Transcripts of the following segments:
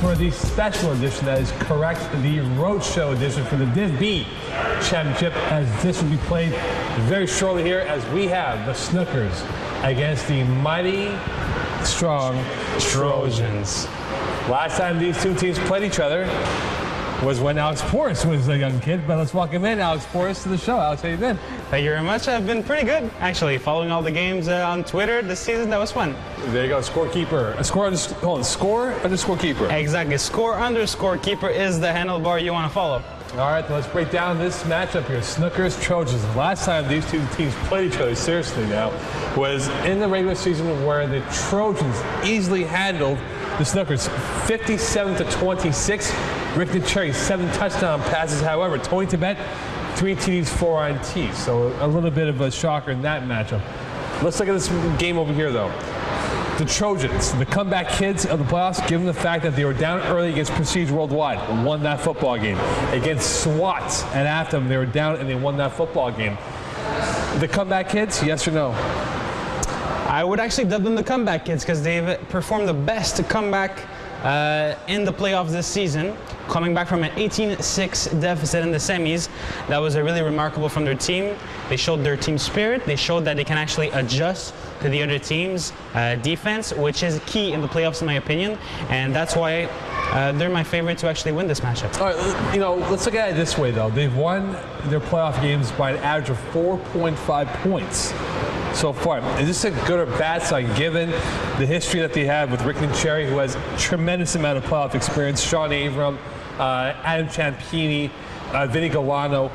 For the special edition that is correct, the Roadshow edition for the Div B Championship, as this will be played very shortly here, as we have the Snookers against the mighty strong Trojans. Last time these two teams played each other was when Alex Porras was a young kid, but let's welcome in Alex Porras to the show. Alex, how you been? Thank you very much. I've been pretty good, actually. Following all the games on Twitter this season, that was fun. There you go, scorekeeper. Score underscore keeper. Exactly. Score underscore keeper is the handlebar you want to follow. All right, let's break down this matchup here. Snookers, Trojans. Last time these two teams played each other, seriously now, was in the regular season where the Trojans easily handled the Snookers 57-26. Rick Cherry, 7 touchdown passes. However, Tony Tibet, 3 TDs, 4 INTs. So a little bit of a shocker in that matchup. Let's look at this game over here, though. The Trojans, the comeback kids of the playoffs, given the fact that they were down early against Prestige Worldwide, won that football game. Against SWAT at Anthem, they were down and they won that football game. The comeback kids, yes or no? I would actually dub them the comeback kids because they've performed the best comeback in the playoffs this season, coming back from an 18-6 deficit in the semis. That was really remarkable from their team. They showed their team spirit. They showed that they can actually adjust to the other team's defense, which is key in the playoffs in my opinion, and that's why they're my favorite to actually win this matchup. All right, let's look at it this way though. They've won their playoff games by an average of 4.5 points so far. Is this a good or bad sign given the history that they have with Rick Cherry, who has a tremendous amount of playoff experience, Sean Avram, Adam Champini, Vinny Galano?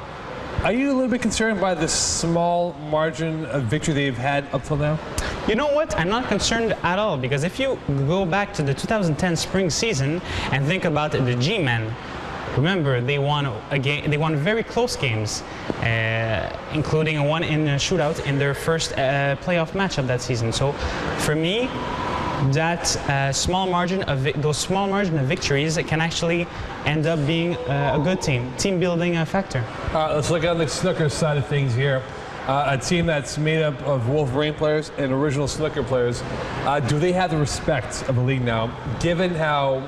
Are you a little bit concerned by the small margin of victory they've had up till now? You know what? I'm not concerned at all, because if you go back to the 2010 spring season and think about the G-Men, remember they won a game. They won very close games, including one in a shootout in their first playoff matchup that season. So, for me, that small margin of victories can actually end up being a good team building factor. Let's look on the Snookers side of things here. A team that's made up of Wolverine players and original Snooker players. Do they have the respect of the league now, given how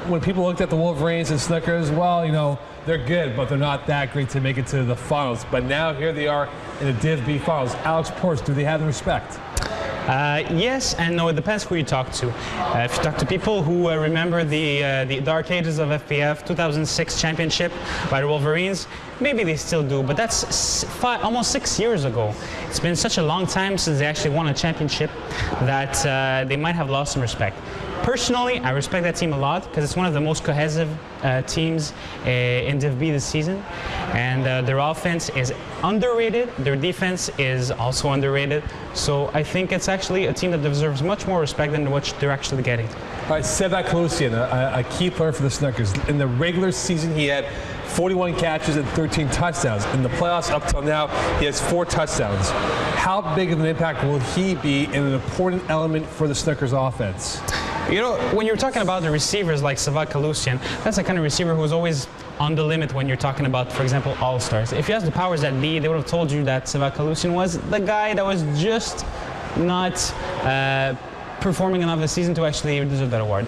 when people looked at the Wolverines and Snookers, well, you know, they're good, but they're not that great to make it to the finals. But now here they are in the Div B finals. Alex Porras, do they have the respect? Yes and no. It depends who you talk to. If you talk to people who remember the dark ages of FPF 2006 championship by the Wolverines, maybe they still do, but that's almost 6 years ago. It's been such a long time since they actually won a championship that they might have lost some respect. Personally, I respect that team a lot because it's one of the most cohesive teams in Div B this season, and their offense is underrated. Their defense is also underrated. So I think it's actually a team that deserves much more respect than what they're actually getting. All right, Sevak Lucian, a key player for the Snookers. In the regular season, he had 41 catches and 13 touchdowns. In the playoffs up till now, he has 4 touchdowns. How big of an impact will he be in an important element for the Snookers offense? You know, when you're talking about the receivers like Sevak Lucian, that's the kind of receiver who's always on the limit when you're talking about, for example, all-stars. If you ask the powers that be, they would have told you that Sevak Lucian was the guy that was just not performing enough this season to actually deserve that award.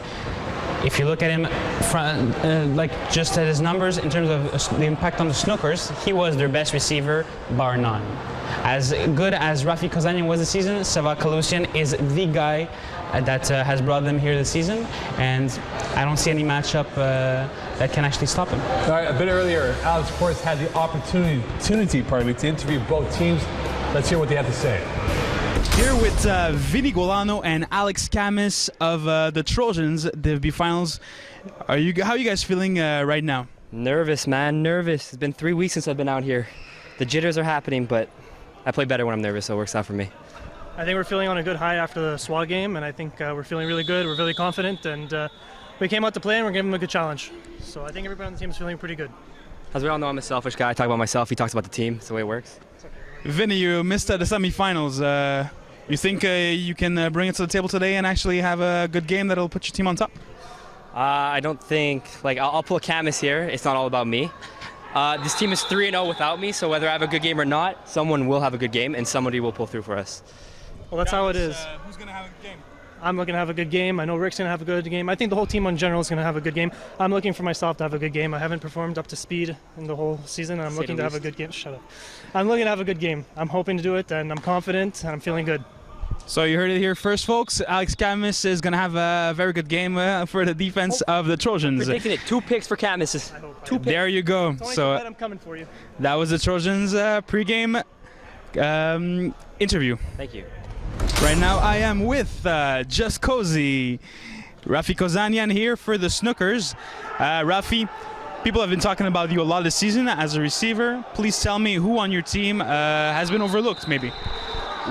If you look at him, like just at his numbers in terms of the impact on the Snookers, he was their best receiver, bar none. As good as Rafi Kozanian was this season, Sevak Lucian is the guy that has brought them here this season, and I don't see any matchup that can actually stop him. All right, a bit earlier, Alex Portis had the opportunity to interview both teams. Let's hear what they have to say. Here with Vinny Golano and Alex Camis of the Trojans, the DFB Finals. How are you guys feeling right now? Nervous, man, nervous. It's been 3 weeks since I've been out here. The jitters are happening, but I play better when I'm nervous, so it works out for me. I think we're feeling on a good high after the SWA game, and I think we're feeling really good. We're really confident, and we came out to play, and we're giving them a good challenge. So I think everybody on the team is feeling pretty good. As we all know, I'm a selfish guy. I talk about myself. He talks about the team. It's the way it works. Vinny, you missed the semifinals. You think you can bring it to the table today and actually have a good game that'll put your team on top? I don't think, I'll pull a Camus here. It's not all about me. This team is 3-0 without me, so whether I have a good game or not, someone will have a good game and somebody will pull through for us. Well, that's how it is. Who's going to have a good game? I'm looking to have a good game. I know Rick's going to have a good game. I think the whole team in general is going to have a good game. I'm looking for myself to have a good game. I haven't performed up to speed in the whole season, and I'm looking to have a good game. Shut up. I'm looking to have a good game. I'm hoping to do it, and I'm confident, and I'm feeling good. So you heard it here first, folks. Alex Camis is going to have a very good game for the defense of the Trojans. Predicting it. 2 picks for Camus. 2 picks. There you go. So I'm coming for you. That was the Trojans pregame interview. Thank you. Right now I am with Just Cozy, Rafi Kozanian here for the Snookers. Rafi, people have been talking about you a lot this season as a receiver. Please tell me who on your team has been overlooked, maybe.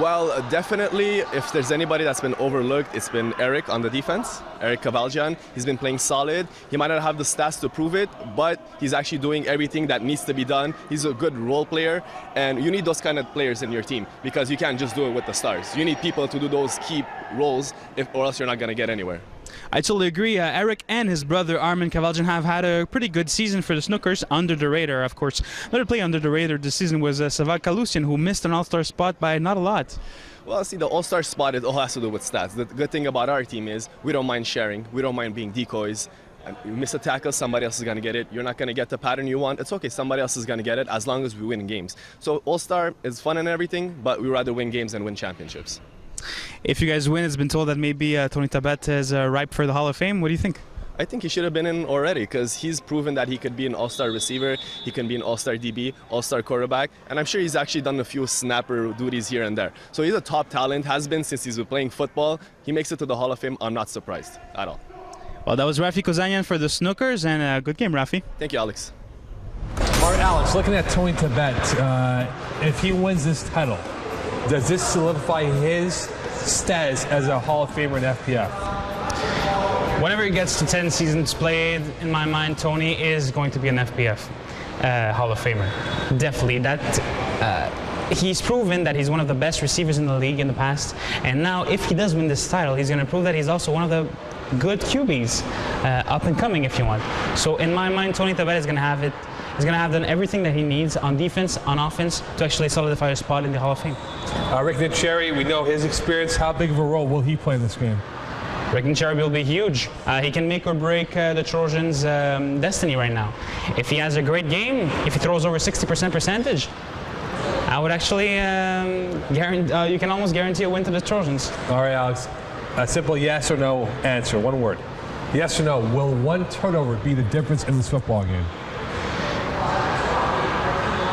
Well, definitely, if there's anybody that's been overlooked, it's been Eric on the defense, Eric Kavaljian. He's been playing solid. He might not have the stats to prove it, but he's actually doing everything that needs to be done. He's a good role player, and you need those kind of players in your team because you can't just do it with the stars. You need people to do those key roles, or else you're not going to get anywhere. I totally agree. Eric and his brother Armin Kavaljian have had a pretty good season for the Snookers, under the radar, of course. Another play under the radar this season was Saval Kalusian, who missed an all-star spot by not a lot. Well, see, the all-star spot, it all has to do with stats. The good thing about our team is we don't mind sharing. We don't mind being decoys. You miss a tackle, somebody else is going to get it. You're not going to get the pattern you want. It's okay, somebody else is going to get it as long as we win games. So all-star is fun and everything, but we rather win games than win championships. If you guys win, it's been told that maybe Tony Tabet is ripe for the Hall of Fame. What do you think? I think he should have been in already because he's proven that he could be an all-star receiver, he can be an all-star DB, all-star quarterback, and I'm sure he's actually done a few snapper duties here and there. So he's a top talent, has been since he's been playing football. He makes it to the Hall of Fame. I'm not surprised at all. Well, that was Rafi Kozanian for the Snookers, and good game, Rafi. Thank you, Alex. All right, Alex, looking at Tony Tabet, if he wins this title, does this solidify his status as a Hall of Famer in FPF? Whenever he gets to 10 seasons played, in my mind, Tony is going to be an FPF Hall of Famer. Definitely. He's proven that he's one of the best receivers in the league in the past, and now if he does win this title, he's going to prove that he's also one of the good QBs, up and coming, if you want. So in my mind, Tony Tabet is going to have it. He's going to have done everything that he needs on defense, on offense, to actually solidify a spot in the Hall of Fame. Rick Cherry, we know his experience. How big of a role will he play in this game? Rick Cherry will be huge. He can make or break the Trojans' destiny right now. If he has a great game, if he throws over 60% percentage, I would actually guarantee. You can almost guarantee a win to the Trojans. All right, Alex. A simple yes or no answer. One word. Yes or no. Will one turnover be the difference in this football game?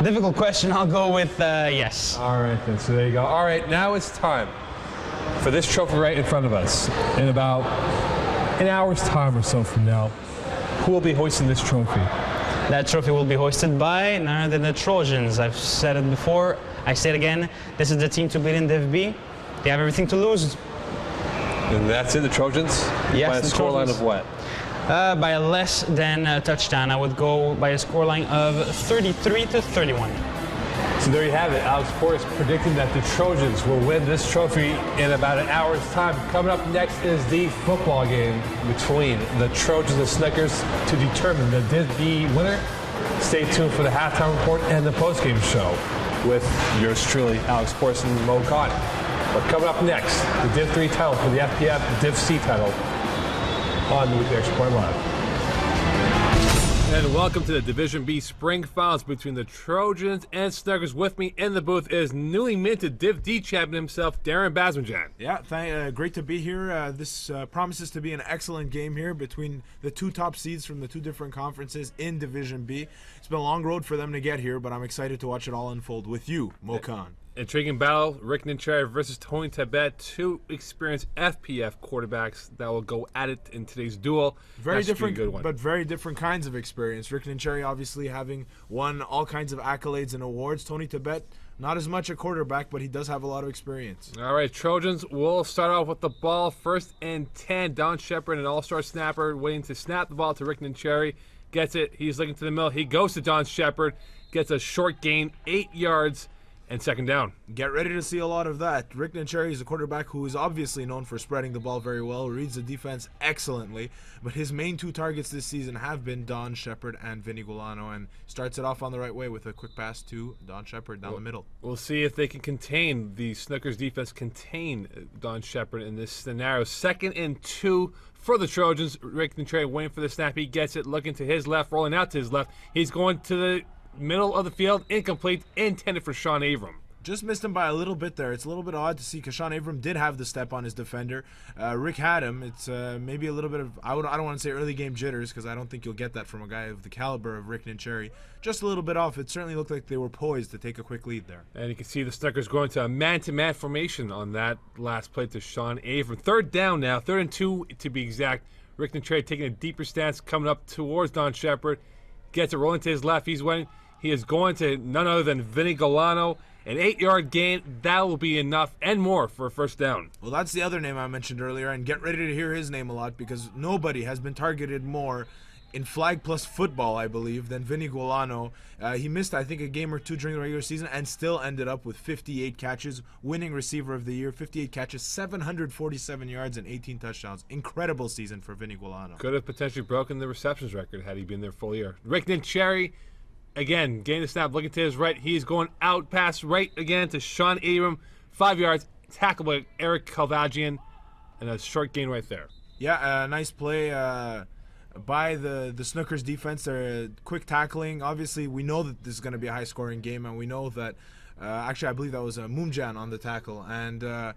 Difficult question. I'll go with yes. All right, then. So there you go. All right, now it's time for this trophy right in front of us. In about an hour's time or so from now, who will be hoisting this trophy? That trophy will be hoisted by none other than the Trojans. I've said it before. I say it again. This is the team to beat in DFB. They have everything to lose. And that's it, the Trojans? Yes, by a scoreline of what? By less than a touchdown. I would go by a scoreline of 33-31. So there you have it. Alex Portis predicting that the Trojans will win this trophy in about an hour's time. Coming up next is the football game between the Trojans and Snookers to determine the DFB winner. Stay tuned for the halftime report and the postgame show with yours truly, Alex Portis and Mo Khan. But coming up next, the Div 3 title for the FPF Div C title on the Weekly Extra Point Live. And welcome to the Division B Spring Finals between the Trojans and Snookers. With me in the booth is newly minted Div D champion himself, Darren Basmanjan. Yeah, great to be here. This promises to be an excellent game here between the two top seeds from the two different conferences in Division B. It's been a long road for them to get here, but I'm excited to watch it all unfold with you, Mo Khan. Intriguing battle, Rick Nincheri versus Tony Tibet, two experienced FPF quarterbacks that will go at it in today's duel. Very different, good one. but very different kinds of experience. Rick Nincheri obviously having won all kinds of accolades and awards. Tony Tibet, not as much a quarterback, but he does have a lot of experience. All right, Trojans will start off with the ball. 1st and 10. Don Shepard, an all-star snapper, waiting to snap the ball to Rick Nincheri. Gets it. He's looking to the middle. He goes to Don Shepard. Gets a short gain, 8 yards. And 2nd down. Get ready to see a lot of that. Rick Nincheri is a quarterback who is obviously known for spreading the ball very well, reads the defense excellently, but his main two targets this season have been Don Shepard and Vinny Gulano, and starts it off on the right way with a quick pass to Don Shepard down the middle. We'll see if they can contain the Snookers defense, contain Don Shepard in this scenario. 2nd and 2 for the Trojans. Rick Nincheri waiting for the snap. He gets it, looking to his left, rolling out to his left. He's going to the middle of the field, incomplete, intended for Sean Avram. Just missed him by a little bit there. It's a little bit odd to see because Sean Avram did have the step on his defender. Rick had him. It's maybe a little bit of, I don't want to say early game jitters because I don't think you'll get that from a guy of the caliber of Rick Nincheri. Just a little bit off. It certainly looked like they were poised to take a quick lead there. And you can see the Snookers going to a man-to-man formation on that last play to Sean Avram. 3rd down now, 3rd and 2 to be exact. Rick Nincheri taking a deeper stance, coming up towards Don Shepard. Gets it rolling to his left. He's winning. He is going to none other than Vinny Gulano. An 8-yard gain, that will be enough and more for a 1st down. Well, that's the other name I mentioned earlier, and get ready to hear his name a lot because nobody has been targeted more in flag plus football, I believe, than Vinny Gulano. He missed, I think, a game or two during the regular season and still ended up with 58 catches, winning receiver of the year, 58 catches, 747 yards, and 18 touchdowns. Incredible season for Vinny Gulano. Could have potentially broken the receptions record had he been there full year. Rick Nincheri, again, getting the snap, looking to his right. He's going out past right again to Sean Abram. 5 yards, tackled by Eric Calvagian, and a short gain right there. Yeah, nice play by the Snookers defense. They're quick tackling. Obviously, we know that this is going to be a high-scoring game, and we know that, actually, I believe that was Mumjan on the tackle. And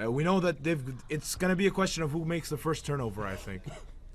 we know that it's going to be a question of who makes the first turnover, I think.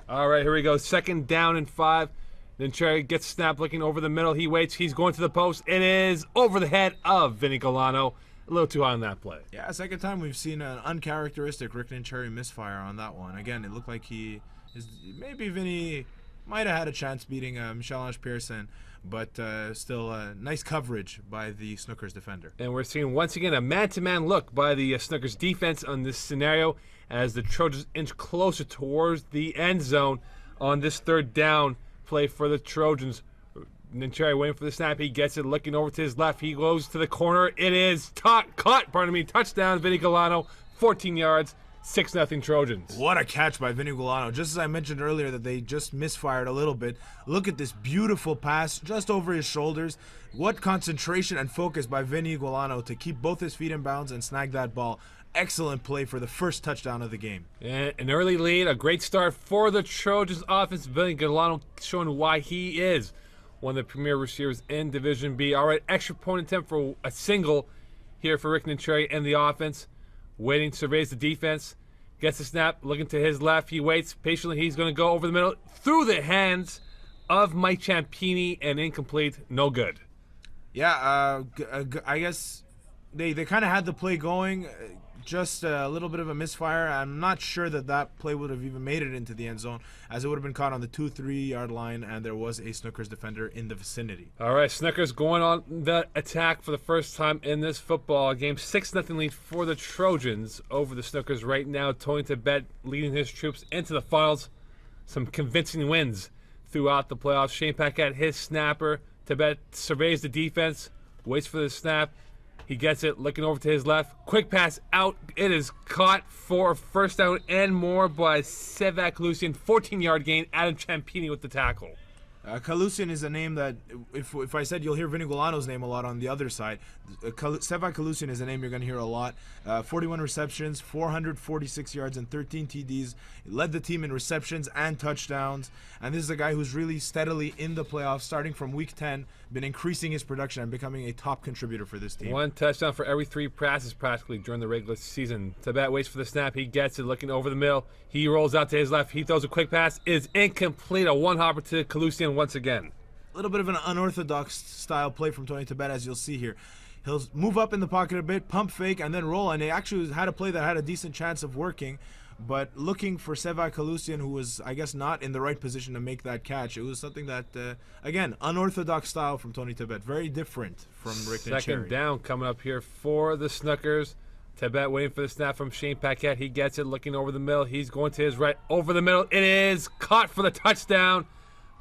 All right, here we go. 2nd down and 5. Nincheri gets snapped, looking over the middle. He waits. He's going to the post. It is over the head of Vinny Gulano. A little too high on that play. Yeah, 2nd time we've seen an uncharacteristic Rick Nincheri misfire on that one. Again, it looked like maybe Vinny might have had a chance beating Michel-Ange Pearson, but still nice coverage by the Snookers defender. And we're seeing once again a man-to-man look by the Snookers defense on this scenario as the Trojans inch closer towards the end zone on this 3rd down play for the Trojans. Nincheri waiting for the snap. He gets it, looking over to his left. He goes to the corner. It is caught. Touchdown, Vinny Gulano. 14 yards, 6-0 Trojans. What a catch by Vinny Gulano. Just as I mentioned earlier that they just misfired a little bit. Look at this beautiful pass just over his shoulders. What concentration and focus by Vinny Gulano to keep both his feet in bounds and snag that ball. Excellent play for the first touchdown of the game. And an early lead, a great start for the Trojans offense. Vinny Gulano showing why he is one of the premier receivers in Division B. All right, extra point attempt for a single here for Rick Nincheri and the offense. Waiting, surveys the defense. Gets the snap, looking to his left. He waits patiently. He's going to go over the middle through the hands of Mike Ciampini and incomplete. No good. Yeah, I guess they kind of had the play going. Just a little bit of a misfire. I'm not sure that play would have even made it into the end zone, as it would have been caught on the 2-3 yard line, and there was a Snookers defender in the vicinity. All right, Snookers going on the attack for the first time in this football game. 6-0 lead for the Trojans over the Snookers right now. Tony Tibet leading his troops into the finals. Some convincing wins throughout the playoffs. Shane Paquette, his snapper. Tibet surveys the defense, waits for the snap. He gets it, looking over to his left. Quick pass out. It is caught for a 1st down and more by Sevak Lucian. 14-yard gain. Adam Ciampini with the tackle. Kalusian is a name that, if I said you'll hear Vinny Golano's name a lot on the other side, Seva Kalusian is a name you're going to hear a lot. 41 receptions, 446 yards, and 13 TDs. Led the team in receptions and touchdowns. And this is a guy who's really steadily in the playoffs, starting from week 10, been increasing his production and becoming a top contributor for this team. 1 touchdown for every 3 passes practically during the regular season. Tibet waits for the snap. He gets it, looking over the middle. He rolls out to his left. He throws a quick pass. Is incomplete. A one-hopper to Kalusian once again. A little bit of an unorthodox style play from Tony Tibet, as you'll see here. He'll move up in the pocket a bit, pump fake, and then roll. And he actually had a play that had a decent chance of working. But looking for Seva Kalusian, who was, I guess, not in the right position to make that catch. It was something that, again, unorthodox style from Tony Tibet. Very different from Rick and Cherry. Second down coming up here for the Snookers. Tibet waiting for the snap from Shane Paquette. He gets it, looking over the middle. He's going to his right, over the middle. It is caught for the touchdown.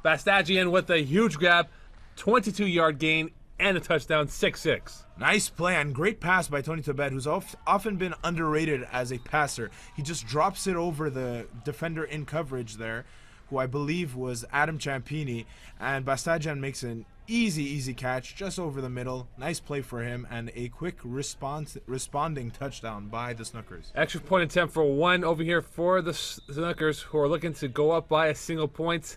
Bastagian with a huge grab, 22-yard gain, and a touchdown, 6-6. Nice play and great pass by Tony Tibet, who's often been underrated as a passer. He just drops it over the defender in coverage there, who I believe was Adam Ciampini, and Bastagian makes an easy catch just over the middle. Nice play for him, and a quick responding touchdown by the Snookers. Extra point attempt for 1 over here for the Snookers, who are looking to go up by a single point.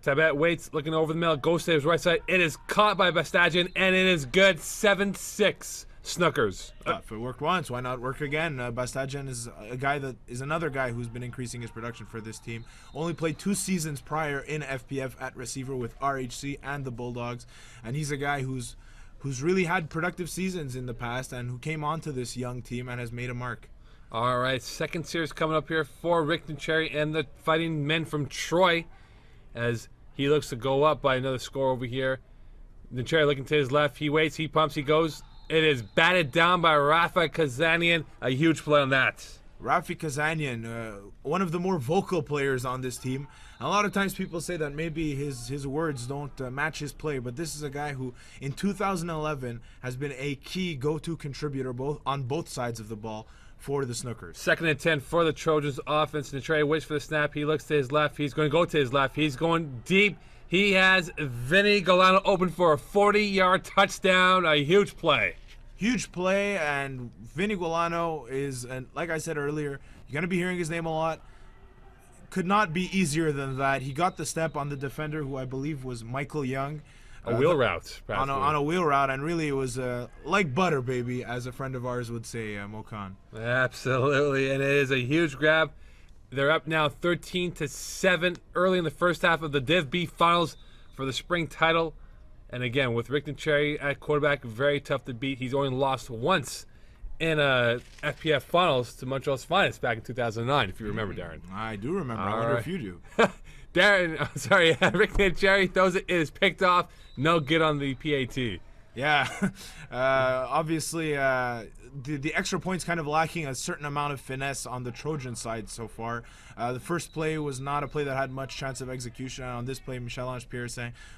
Tibet waits, looking over the middle, goes to his right side. It is caught by Bastagian, and it is good. 7-6 Snookers. If it worked once, why not work again? Bastagian is a guy that is another guy who's been increasing his production for this team. Only played 2 seasons prior in FPF at receiver with RHC and the Bulldogs, and he's a guy who's really had productive seasons in the past and who came onto this young team and has made a mark. All right, second series coming up here for Rick and Cherry and the Fighting Men from Troy, as he looks to go up by another score over here. The Cherry looking to his left. He waits, he pumps, he goes. It is batted down by Rafa Kazanian. A huge play on that. Rafi Kazanian, one of the more vocal players on this team. A lot of times people say that maybe his words don't match his play, but this is a guy who in 2011 has been a key go-to contributor on both sides of the ball for the Snookers. 2nd and 10 for the Trojans offense. Nitre waits for the snap. He looks to his left. He's going to go to his left. He's going deep. He has Vinny Golano open for a 40-yard touchdown. A huge play. Huge play, and Vinny Golano is, and like I said earlier, you're going to be hearing his name a lot. Could not be easier than that. He got the step on the defender, who I believe was Michael Young. A wheel route. On a wheel route, and really it was like butter, baby, as a friend of ours would say, Mokan. Absolutely, and it is a huge grab. They're up now 13-7 early in the first half of the Div B finals for the spring title. And again, with Rick and Cherry at quarterback, very tough to beat. He's only lost once in FPF finals to Montreal's Finest back in 2009, if you remember, Darren. I do remember. I wonder if you do. Darren, I'm sorry, Rick and Cherry throws it. It is picked off. No good on the PAT. Yeah, obviously the extra points kind of lacking a certain amount of finesse on the Trojan side so far. The first play was not a play that had much chance of execution. On this play, Michel-Ange Pierre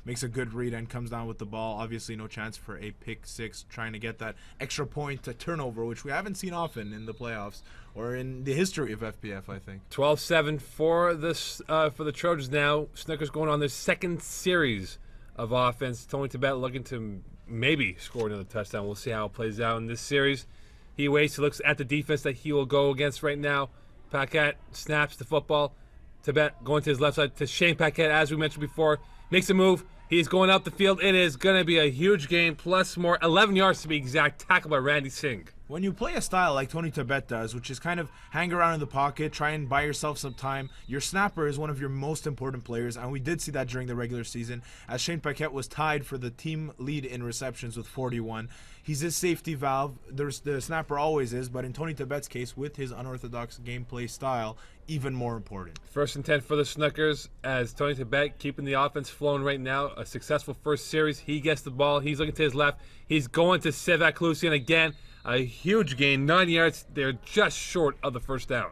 makes a good read and comes down with the ball. Obviously no chance for a pick 6, trying to get that extra point to turnover, which we haven't seen often in the playoffs or in the history of FPF, I think. 12-7 for the Trojans now. Snookers going on their second series of offense. Tony Tibet looking to maybe score another touchdown. We'll see how it plays out in this series. He waits, he looks at the defense that he will go against right now. Paquette snaps the football. Tibet going to his left side to Shane Paquette, as we mentioned before. Makes a move. He's going up the field. It is going to be a huge game, plus more, 11 yards to be exact, tackled by Randy Singh. When you play a style like Tony Tibet does, which is kind of hang around in the pocket, try and buy yourself some time, your snapper is one of your most important players, and we did see that during the regular season, as Shane Paquette was tied for the team lead in receptions with 41. He's his safety valve. The snapper always is, but in Tony Tibet's case, with his unorthodox gameplay style, even more important. 1st and 10 for the Snookers, as Tony Tibet keeping the offense flowing right now. A successful first series. He gets the ball. He's looking to his left. He's going to Seva Kalusian again. A huge gain, 9 yards. They're just short of the first down.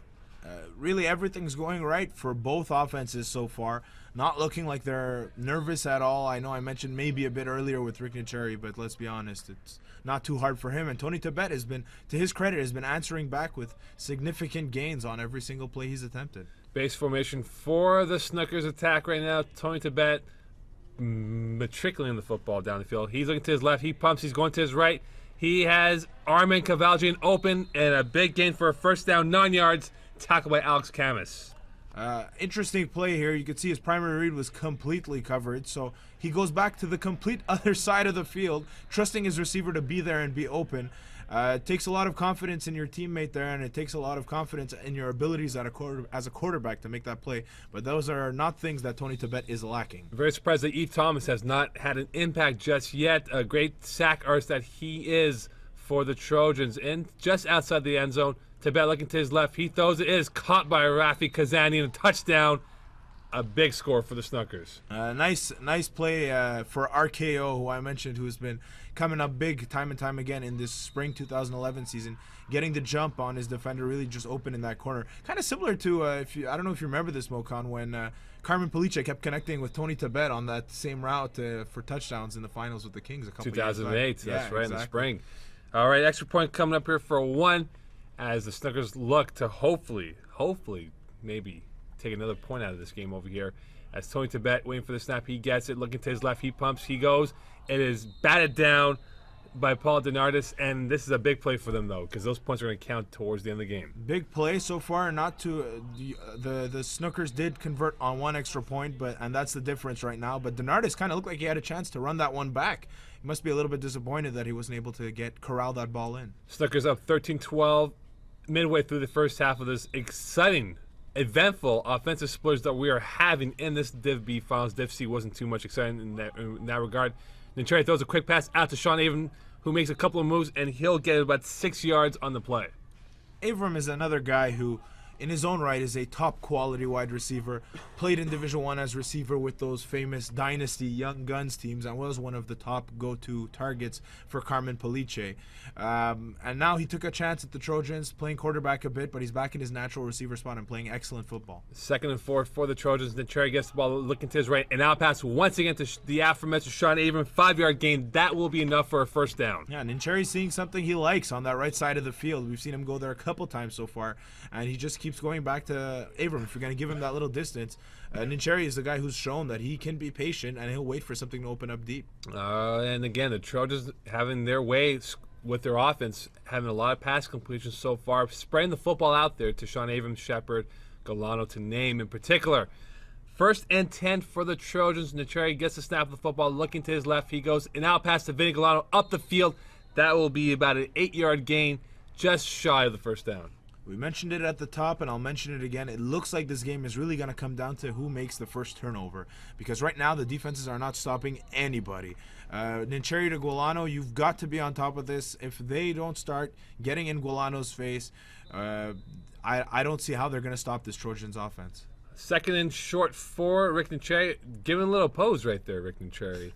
Really, everything's going right for both offenses so far. Not looking like they're nervous at all. I know I mentioned maybe a bit earlier with Rick and Cherry, but let's be honest, it's not too hard for him. And Tony Tibet has been, to his credit, has been answering back with significant gains on every single play he's attempted. Base formation for the Snookers attack right now. Tony Tibet matriculating the football down the field. He's looking to his left. He pumps. He's going to his right. He has Armin Kavaljian open and a big gain for a first down, 9 yards, tackled by Alex Camus. Interesting play here. You can see his primary read was completely covered, so he goes back to the complete other side of the field, trusting his receiver to be there and be open. It takes a lot of confidence in your teammate there, and it takes a lot of confidence in your abilities as a quarterback to make that play. But those are not things that Tony Tibet is lacking. I'm very surprised that Eve Thomas has not had an impact just yet. A great sack artist that he is for the Trojans. And just outside the end zone, Tibet looking to his left. He throws it. It is caught by Rafi Kazani and a touchdown. A big score for the Snookers. Nice play for RKO, who I mentioned, who's been coming up big time and time again in this spring 2011 season, getting the jump on his defender, really just open in that corner. Kind of similar to, I don't know if you remember this, Mokan, when Carmen Police kept connecting with Tony Tibet on that same route for touchdowns in the finals with the Kings a couple 2008, years back. that's Yeah, right, exactly. in the spring. All right, extra point coming up here for 1 as the Snookers look to hopefully, maybe take another point out of this game over here. As Tony Tibet waiting for the snap, he gets it, looking to his left, he pumps, he goes. It is batted down by Paul Denardis, and this is a big play for them, though, because those points are going to count towards the end of the game. Big play so far. Not to the Snookers did convert on 1 extra point, and that's the difference right now. But Denardis kind of looked like he had a chance to run that one back. He must be a little bit disappointed that he wasn't able to corral that ball in. Snookers up 13-12 midway through the first half of this exciting, eventful offensive splurge that we are having in this Div B finals. Div C wasn't too much exciting in that regard. Then Cherry throws a quick pass out to Sean Avon, who makes a couple of moves, and he'll get about 6 yards on the play. Avram is another guy who, in his own right, is a top quality wide receiver. Played in Division I as receiver with those famous Dynasty Young Guns teams and was one of the top go-to targets for Carmen Police. And now he took a chance at the Trojans, playing quarterback a bit, but he's back in his natural receiver spot and playing excellent football. 2nd and 4 for the Trojans. Then Cherry gets the ball looking to his right. And out pass once again to the aforementioned Sean Avram. 5-yard gain. That will be enough for a first down. Yeah, and Cherry's seeing something he likes on that right side of the field. We've seen him go there a couple times so far, and he just keeps going back to Avram. If you're going to give him that little distance, Nincheri is the guy who's shown that he can be patient and he'll wait for something to open up deep. And again, the Trojans having their way with their offense, having a lot of pass completions so far, spreading the football out there to Sean Avram, Shepard, Galano to name in particular. 1st and 10 for the Trojans. Nincheri gets the snap of the football, looking to his left. He goes an out pass to Vinny Galano up the field. That will be about an 8-yard gain, just shy of the first down. We mentioned it at the top, and I'll mention it again. It looks like this game is really going to come down to who makes the first turnover, because right now the defenses are not stopping anybody. Nincheri to Gualano, you've got to be on top of this. If they don't start getting in Gualano's face, I don't see how they're going to stop this Trojans offense. 2nd and short for Rick Nincheri. Giving a little pose right there, Rick Nincheri,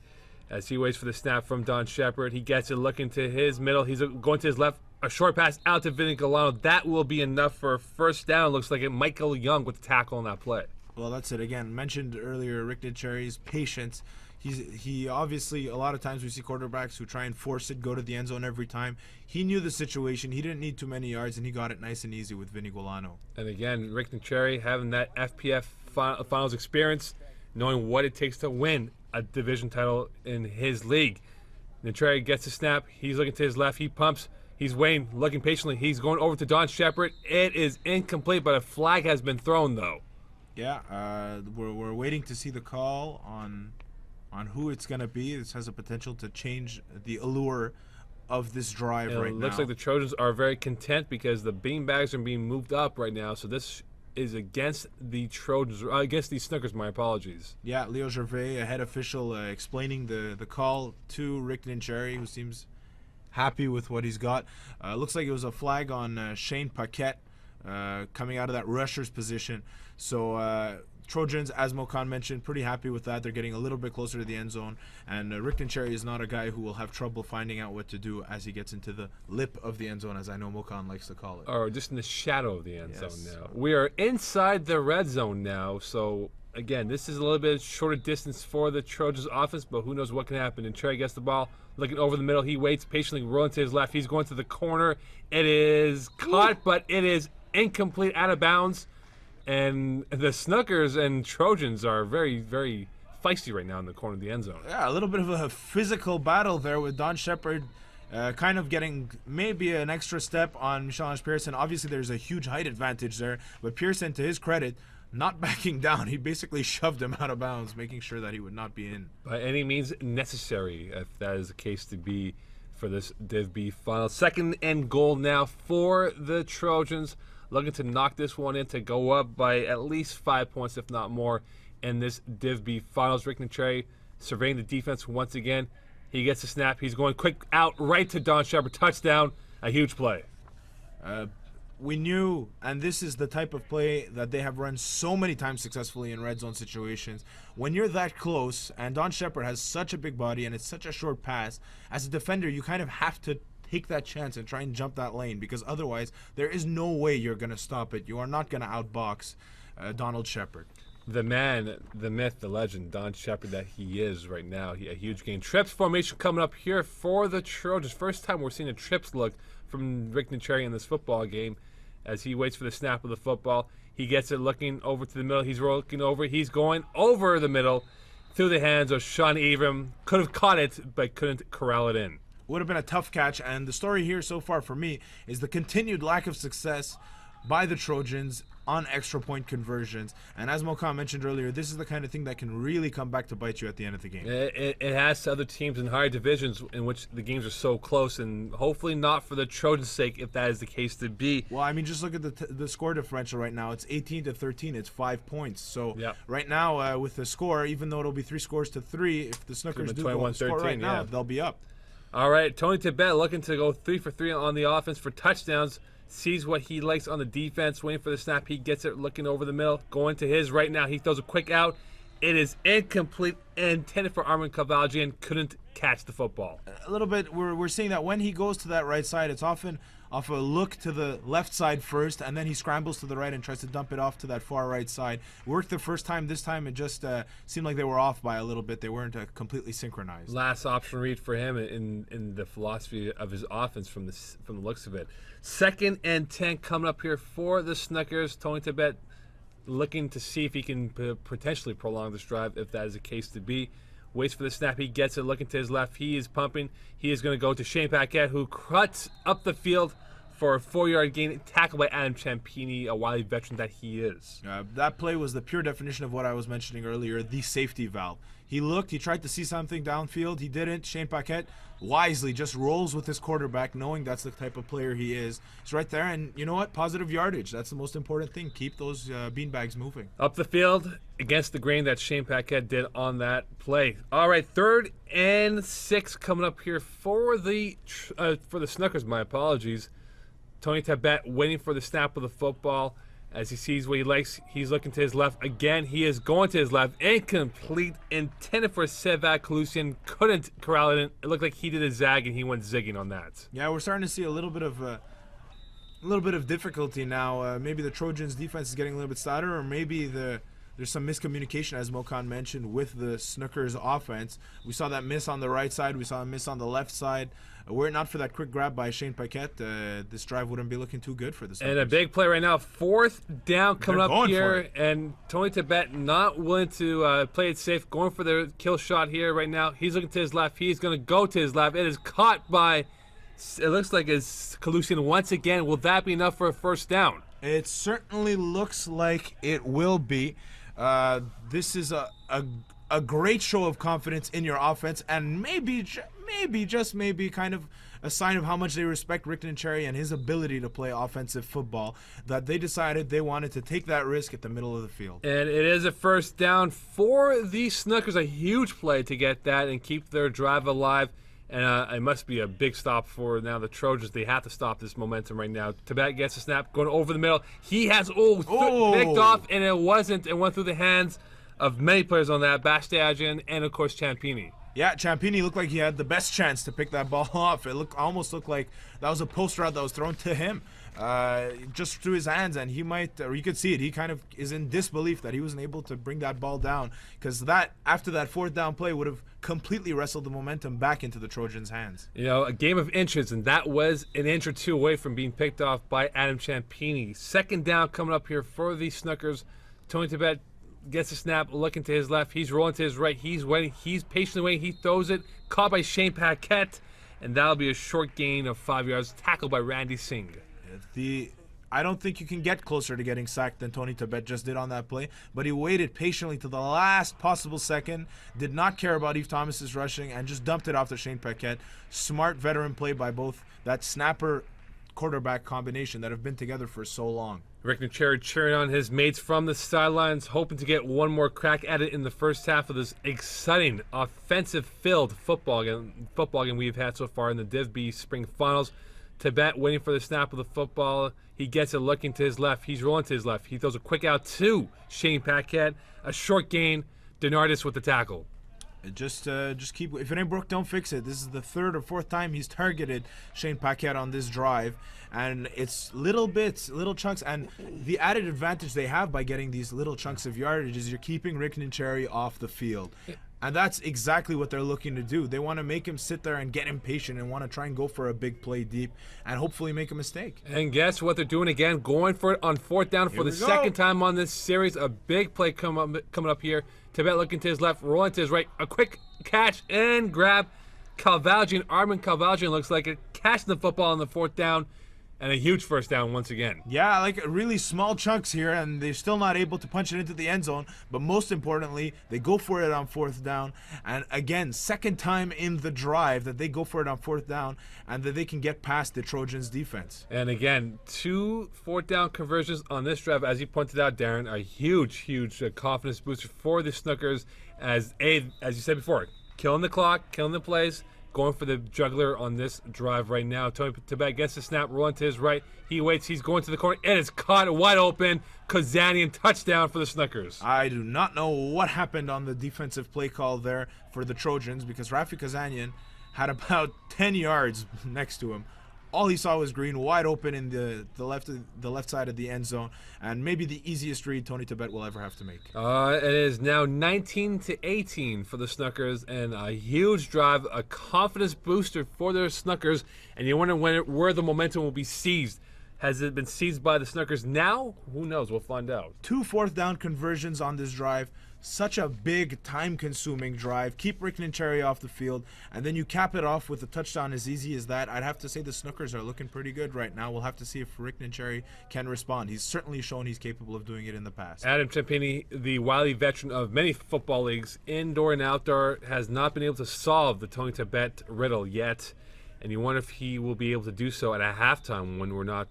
as he waits for the snap from Don Shepard. He gets it, looking to his middle. He's going to his left. A short pass out to Vinny Galano. That will be enough for a first down. Looks like it might go Young with the tackle on that play. Well, that's it. Again, mentioned earlier, Rick Nincheri's patience. He obviously, a lot of times we see quarterbacks who try and force it, go to the end zone every time. He knew the situation. He didn't need too many yards, and he got it nice and easy with Vinny Galano. And again, Rick Nincheri having that FPF finals experience, knowing what it takes to win a division title in his league. Nincheri gets the snap. He's looking to his left. He pumps. He's waiting, looking patiently. He's going over to Don Shepard. It is incomplete, but a flag has been thrown, though. Yeah, we're waiting to see the call on who it's going to be. This has a potential to change the allure of this drive right now. It looks like the Trojans are very content because the beanbags are being moved up right now. So this is against the Trojans, against the Snookers. My apologies. Yeah, Leo Gervais, a head official, explaining the call to Rick Nincheri, who seems happy with what he's got. Looks like it was a flag on Shane Paquette coming out of that rusher's position. So Trojans, as Mokan mentioned, pretty happy with that. They're getting a little bit closer to the end zone. And Rick Nincheri is not a guy who will have trouble finding out what to do as he gets into the lip of the end zone, as I know Mokan likes to call it. Or just in the shadow of the end Yes. zone now. We are inside the red zone now. So, again, this is a little bit shorter distance for the Trojans offense, but who knows what can happen. And Cherry gets the ball, looking over the middle. He waits patiently, rolling to his left. He's going to the corner. It is caught, but it is incomplete, out of bounds. And the Snookers and Trojans are very, very feisty right now in the corner of the end zone. Yeah, a little bit of a physical battle there with Don Shepard kind of getting maybe an extra step on Michel-Ange Pearson. Obviously, there's a huge height advantage there, but Pearson, to his credit, not backing down. He basically shoved him out of bounds, making sure that he would not be in. By any means necessary, if that is the case to be for this Div B final. Second and goal now for the Trojans. Looking to knock this one in to go up by at least 5 points, if not more, in this Div B finals. Rick Nicheri surveying the defense once again. He gets the snap. He's going quick out right to Don Shepard. Touchdown. A huge play. We knew, and this is the type of play that they have run so many times successfully in red zone situations. When you're that close, and Don Shepard has such a big body and it's such a short pass, as a defender, you kind of have to take that chance and try and jump that lane, because otherwise there is no way you're going to stop it. You are not going to outbox Donald Shepard. The man, the myth, the legend, Don Shepard that he is right now. A huge game. Trips formation coming up here for the Trojans. First time we're seeing a trips look from Rick Nicheri in this football game as he waits for the snap of the football. He gets it looking over to the middle. He's looking over. He's going over the middle through the hands of Sean Avram. Could have caught it, but couldn't corral it in. Would have been a tough catch, and the story here so far for me is the continued lack of success by the Trojans on extra point conversions. And as Mokan mentioned earlier, this is the kind of thing that can really come back to bite you at the end of the game. It has to other teams in higher divisions in which the games are so close, and hopefully not for the Trojans' sake if that is the case to be. Well, I mean, just look at the score differential right now. It's 18-13. It's 5 points. So yep. Right now with the score, even though it'll be 3 scores to 3, if the Snookers do go score right now, they'll be up. All right, Tony Tibet looking to go 3 for 3 on the offense for touchdowns. Sees what he likes on the defense, waiting for the snap. He gets it, looking over the middle, going to his right now. He throws a quick out. It is incomplete, intended for Armin Kavaljian. Couldn't catch the football. A little bit, we're seeing that when he goes to that right side, it's often off a look to the left side first, and then he scrambles to the right and tries to dump it off to that far right side. Worked the first time. This time it just seemed like they were off by a little bit. They weren't completely synchronized. Last option read for him in the philosophy of his offense from the looks of it. 2nd and 10 coming up here for the Snookers. Tony Tibet looking to see if he can potentially prolong this drive, if that is the case to be. Waits for the snap. He gets it, looking to his left. He is pumping. He is going to go to Shane Paquette, who cuts up the field for a 4-yard gain, tackled by Adam Champini, a wily veteran that he is. That play was the pure definition of what I was mentioning earlier, the safety valve. He looked, he tried to see something downfield. He didn't. Shane Paquette wisely just rolls with his quarterback, knowing that's the type of player he is. He's right there, and you know what? Positive yardage. That's the most important thing. Keep those beanbags moving. Up the field against the grain that Shane Paquette did on that play. All right, 3rd and 6 coming up here for the Snookers. My apologies. Tony Tibet waiting for the snap of the football. As he sees what he likes, he's looking to his left again. He is going to his left. Incomplete. Intended for Sevak Kalusian. Couldn't corral it in. It looked like he did a zag and he went zigging on that. Yeah, we're starting to see a little bit of difficulty now. Maybe the Trojans' defense is getting a little bit stouter, or maybe there's some miscommunication, as Mokan mentioned, with the Snookers offense. We saw that miss on the right side. We saw a miss on the left side. Were it not for that quick grab by Shane Paquette, this drive wouldn't be looking too good for the Snookers. And a big play right now. 4th down coming up here. And Tony Tibet not willing to play it safe. Going for the kill shot here right now. He's looking to his left. He's going to go to his left. It is caught by, it looks like it's Kalusian once again. Will that be enough for a 1st down? It certainly looks like it will be. This is a great show of confidence in your offense, and maybe just maybe kind of a sign of how much they respect Rick Nicheri and his ability to play offensive football, that they decided they wanted to take that risk at the middle of the field. And it is a 1st down for the Snookers. A huge play to get that and keep their drive alive. And it must be a big stop for now the Trojans. They have to stop this momentum right now. Tibet gets a snap, going over the middle. He has picked off, and it wasn't. It went through the hands of many players on that. Bastiagian and, of course, Champini. Yeah, Champini looked like he had the best chance to pick that ball off. It almost looked like that was a post route that was thrown to him, just through his hands, and he might, or you could see it, he kind of is in disbelief that he wasn't able to bring that ball down, because that, after that 4th down play, would have completely wrestled the momentum back into the Trojans' hands. You know, a game of inches, and that was an inch or two away from being picked off by Adam Champini. 2nd down coming up here for the Snookers. Tony Tibet gets the snap, looking to his left. He's rolling to his right. He's waiting. He's patiently waiting. He throws it. Caught by Shane Paquette. And that'll be a short gain of 5 yards. Tackled by Randy Singh. I don't think you can get closer to getting sacked than Tony Tibet just did on that play, but he waited patiently to the last possible second, did not care about Eve Thomas's rushing, and just dumped it off to Shane Paquette. Smart veteran play by both that snapper quarterback combination that have been together for so long. Rick Cherry cheering on his mates from the sidelines, hoping to get one more crack at it in the first half of this exciting, offensive-filled football game we've had so far in the Div B Spring Finals. Tibet waiting for the snap of the football. He gets it looking to his left. He's rolling to his left. He throws a quick out to Shane Paquette. A short gain. Denardis with the tackle. Just keep. If it ain't broke, don't fix it. This is the third or fourth time he's targeted Shane Paquette on this drive, and it's little bits, little chunks. And the added advantage they have by getting these little chunks of yardage is you're keeping Rick Cherry off the field. And that's exactly what they're looking to do. They want to make him sit there and get impatient and want to try and go for a big play deep and hopefully make a mistake. And guess what they're doing again? Going for it on fourth down for the second time on this series. A big play coming up here. Tibet looking to his left, rolling to his right. A quick catch and grab. Calvaljian, Armin Calvaljian looks like it, catching the football on the fourth down. And a huge first down once again. Yeah, like really small chunks here, and they're still not able to punch it into the end zone. But most importantly, they go for it on fourth down. And again, second time in the drive that they go for it on fourth down and that they can get past the Trojans' defense. And again, 2 fourth down conversions on this drive, as you pointed out, Darren, a huge confidence booster for the Snookers. As you said before, killing the clock, killing the plays. Going for the juggler on this drive right now. Tony Tibet gets the snap, rolling to his right. He waits. He's going to the corner. It is caught wide open. Kazanian touchdown for the Snookers. I do not know what happened on the defensive play call there for the Trojans because Rafi Kazanian had about 10 yards next to him. All he saw was green, wide open in the left side of the end zone, and maybe the easiest read Tony Tibet will ever have to make. It is now 19-18 for the Snookers, and a huge drive, a confidence booster for their Snookers. And you wonder where the momentum will be seized. Has it been seized by the Snookers now? Who knows? We'll find out. 2 fourth down conversions on this drive. Such a big, time-consuming drive. Keep Rick Cherry off the field, and then you cap it off with a touchdown as easy as that. I'd have to say the Snookers are looking pretty good right now. We'll have to see if Rick Cherry can respond. He's certainly shown he's capable of doing it in the past. Adam Champini, the wily veteran of many football leagues, indoor and outdoor, has not been able to solve the Tony Tibet riddle yet. And you wonder if he will be able to do so at a halftime when we're not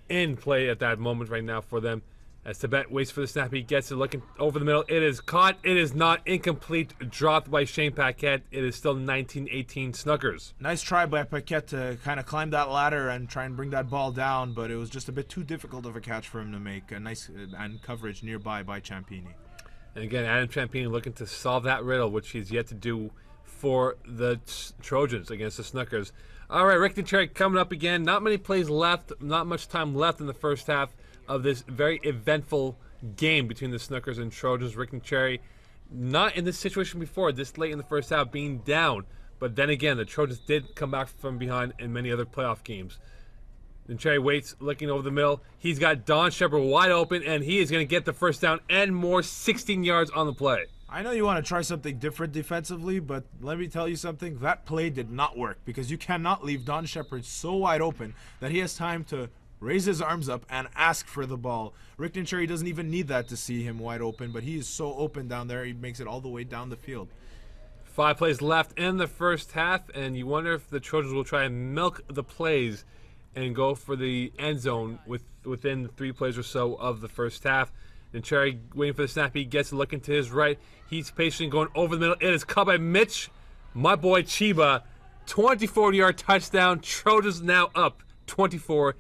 in play at that moment right now for them. As Tibet waits for the snap, he gets it looking over the middle. It is caught. It is not incomplete. Dropped by Shane Paquette. It is still 19-18 Snookers. Nice try by Paquette to kind of climb that ladder and try and bring that ball down, but it was just a bit too difficult of a catch for him to make. A nice and coverage nearby by Ciampini. And again, Adam Ciampini looking to solve that riddle, which he's yet to do for the Trojans against the Snookers. All right, Rick Cherry coming up again. Not many plays left. Not much time left in the first half of this very eventful game between the Snookers and Trojans. Rick Cherry not in this situation before, this late in the first half, being down. But then again, the Trojans did come back from behind in many other playoff games. And Cherry waits, looking over the middle. He's got Don Shepard wide open, and he is going to get the first down and more, 16 yards on the play. I know you want to try something different defensively, but let me tell you something. That play did not work because you cannot leave Don Shepard so wide open that he has time to raise his arms up and ask for the ball. Rick Cherry doesn't even need that to see him wide open, but he is so open down there, he makes it all the way down the field. 5 plays left in the first half, and you wonder if the Trojans will try and milk the plays and go for the end zone within 3 plays or so of the first half. And Cherry waiting for the snap. He gets looking to his right. He's patient going over the middle. It is caught by Mitch, my boy Chiba. 24-yard touchdown. Trojans now up 24-19.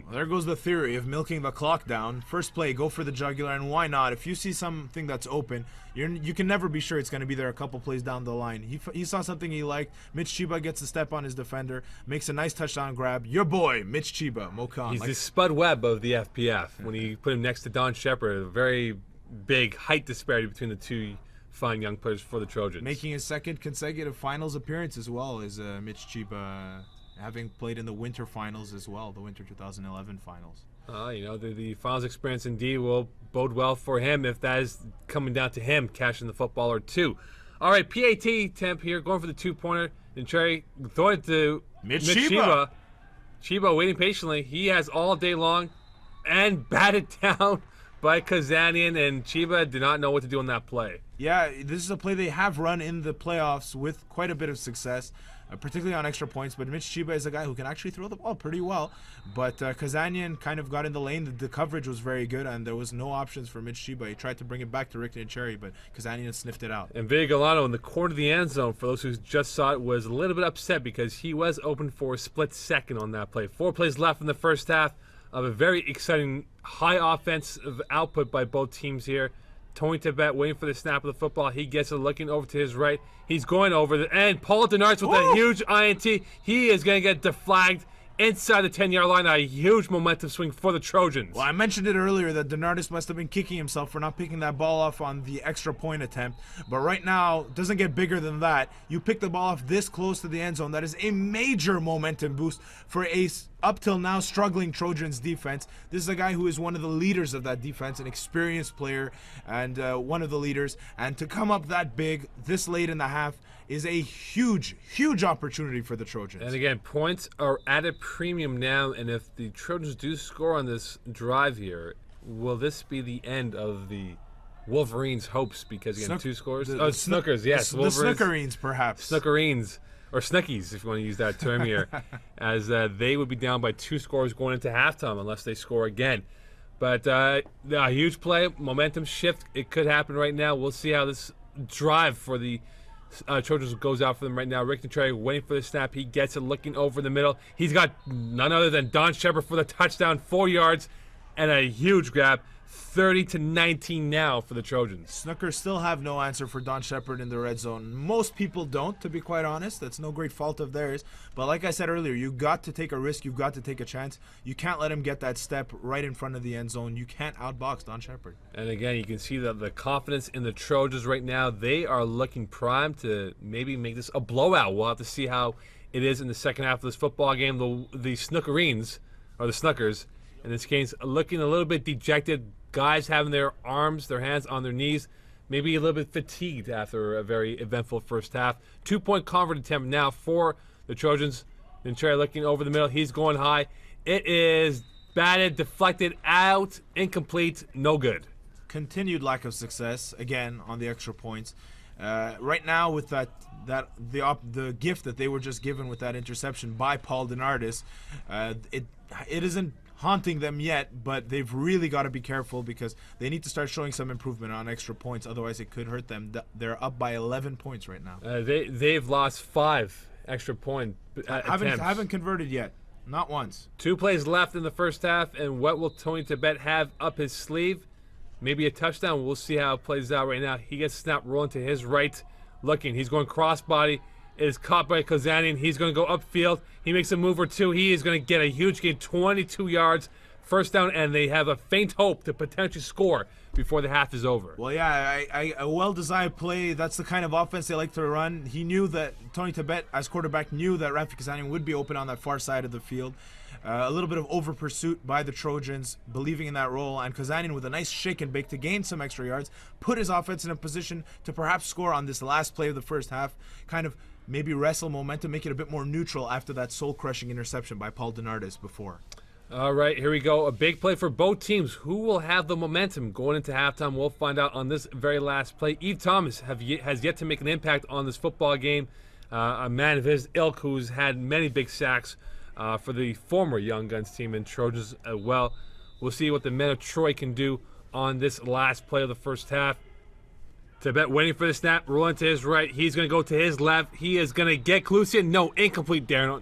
Well, there goes the theory of milking the clock down. First play, go for the jugular, and why not? If you see something that's open, you can never be sure it's going to be there a couple plays down the line. He saw something he liked. Mitch Chiba gets a step on his defender, makes a nice touchdown grab. Your boy, Mitch Chiba, Mokan. He's the Spud Webb of the FPF. When he put him next to Don Shepard, a very big height disparity between the two fine young players for the Trojans. Making his second consecutive finals appearance as well as Mitch Chiba, having played in the winter finals as well, the winter 2011 finals. The finals experience indeed will bode well for him if that is coming down to him cashing the football or two. All right, PAT temp here, going for the two-pointer. And Cherry throwing it to Mitch Chiba. Chiba waiting patiently. He has all day long and batted down by Kazanian, and Chiba did not know what to do on that play. Yeah, this is a play they have run in the playoffs with quite a bit of success, particularly on extra points. But Mitch Chiba is a guy who can actually throw the ball pretty well. But Kazanian kind of got in the lane. The coverage was very good, and there was no options for Mitch Chiba. He tried to bring it back to Rickton and Cherry, but Kazanian sniffed it out. And Vigolano in the corner of the end zone, for those who just saw it, was a little bit upset because he was open for a split second on that play. 4 plays left in the first half of a very exciting high offensive output by both teams here. Tony Tibet waiting for the snap of the football. He gets it, looking over to his right. He's going over and Paul Denarts with a huge INT. He is going to get deflagged inside the 10-yard line. A huge momentum swing for the Trojans. Well, I mentioned it earlier that Denardis must have been kicking himself for not picking that ball off on the extra point attempt. But right now, it doesn't get bigger than that. You pick the ball off this close to the end zone. That is a major momentum boost for a up till now struggling Trojans defense. This is a guy who is one of the leaders of that defense, an experienced player and one of the leaders. And to come up that big this late in the half is a huge, huge opportunity for the Trojans. And again, points are at a premium now, and if the Trojans do score on this drive here, will this be the end of the Wolverines' hopes? Because again, 2 scores. Snookers, yes. The Snookerines, perhaps. Snookerines, or Snookies, if you want to use that term here, as they would be down by 2 scores going into halftime unless they score again. But a huge play, momentum shift. It could happen right now. We'll see how this drive for the Trojans goes out for them right now. Rick Trey waiting for the snap. He gets it, looking over the middle. He's got none other than Don Shepard for the touchdown, 4 yards, and a huge grab. 30-19 now for the Trojans. Snookers still have no answer for Don Shepard in the red zone. Most people don't, to be quite honest. That's no great fault of theirs. But like I said earlier, you've got to take a risk. You've got to take a chance. You can't let him get that step right in front of the end zone. You can't outbox Don Shepard. And again, you can see that the confidence in the Trojans right now, they are looking primed to maybe make this a blowout. We'll have to see how it is in the second half of this football game. The Snookerines, or the Snookers, in this case, looking a little bit dejected. Guys having their arms, their hands on their knees, maybe a little bit fatigued after a very eventful first half. 2-point convert attempt now for the Trojans. Ventura looking over the middle. He's going high. It is batted, deflected, out, incomplete, no good. Continued lack of success, again, on the extra points. Right now, with the gift that they were just given with that interception by Paul Denardis, it isn't haunting them yet, but they've really got to be careful because they need to start showing some improvement on extra points. Otherwise, it could hurt them. They're up by 11 points right now. They've lost 5 extra point attempts. Haven't converted yet. Not once. 2 plays left in the first half, and what will Tony Tibet have up his sleeve? Maybe a touchdown. We'll see how it plays out right now. He gets snapped rolling to his right, looking. He's going crossbody. It is caught by Kazanian. He's going to go upfield. He makes a move or two. He is going to get a huge gain, 22 yards, first down, and they have a faint hope to potentially score before the half is over. Well, yeah, a well-designed play. That's the kind of offense they like to run. He knew that Tony Tibet, as quarterback, knew that Rafi Kazanian would be open on that far side of the field. A little bit of over-pursuit by the Trojans, believing in that role, and Kazanian with a nice shake and bake to gain some extra yards, put his offense in a position to perhaps score on this last play of the first half, kind of maybe wrestle momentum, make it a bit more neutral after that soul-crushing interception by Paul Denardis before. All right, here we go. A big play for both teams. Who will have the momentum going into halftime? We'll find out on this very last play. Eve Thomas has yet to make an impact on this football game. A man of his ilk who's had many big sacks for the former Young Guns team and Trojans as well. We'll see what the men of Troy can do on this last play of the first half. Tibet waiting for the snap, rolling to his right. He's going to go to his left. He is going to get Clusian. No, incomplete, Darren.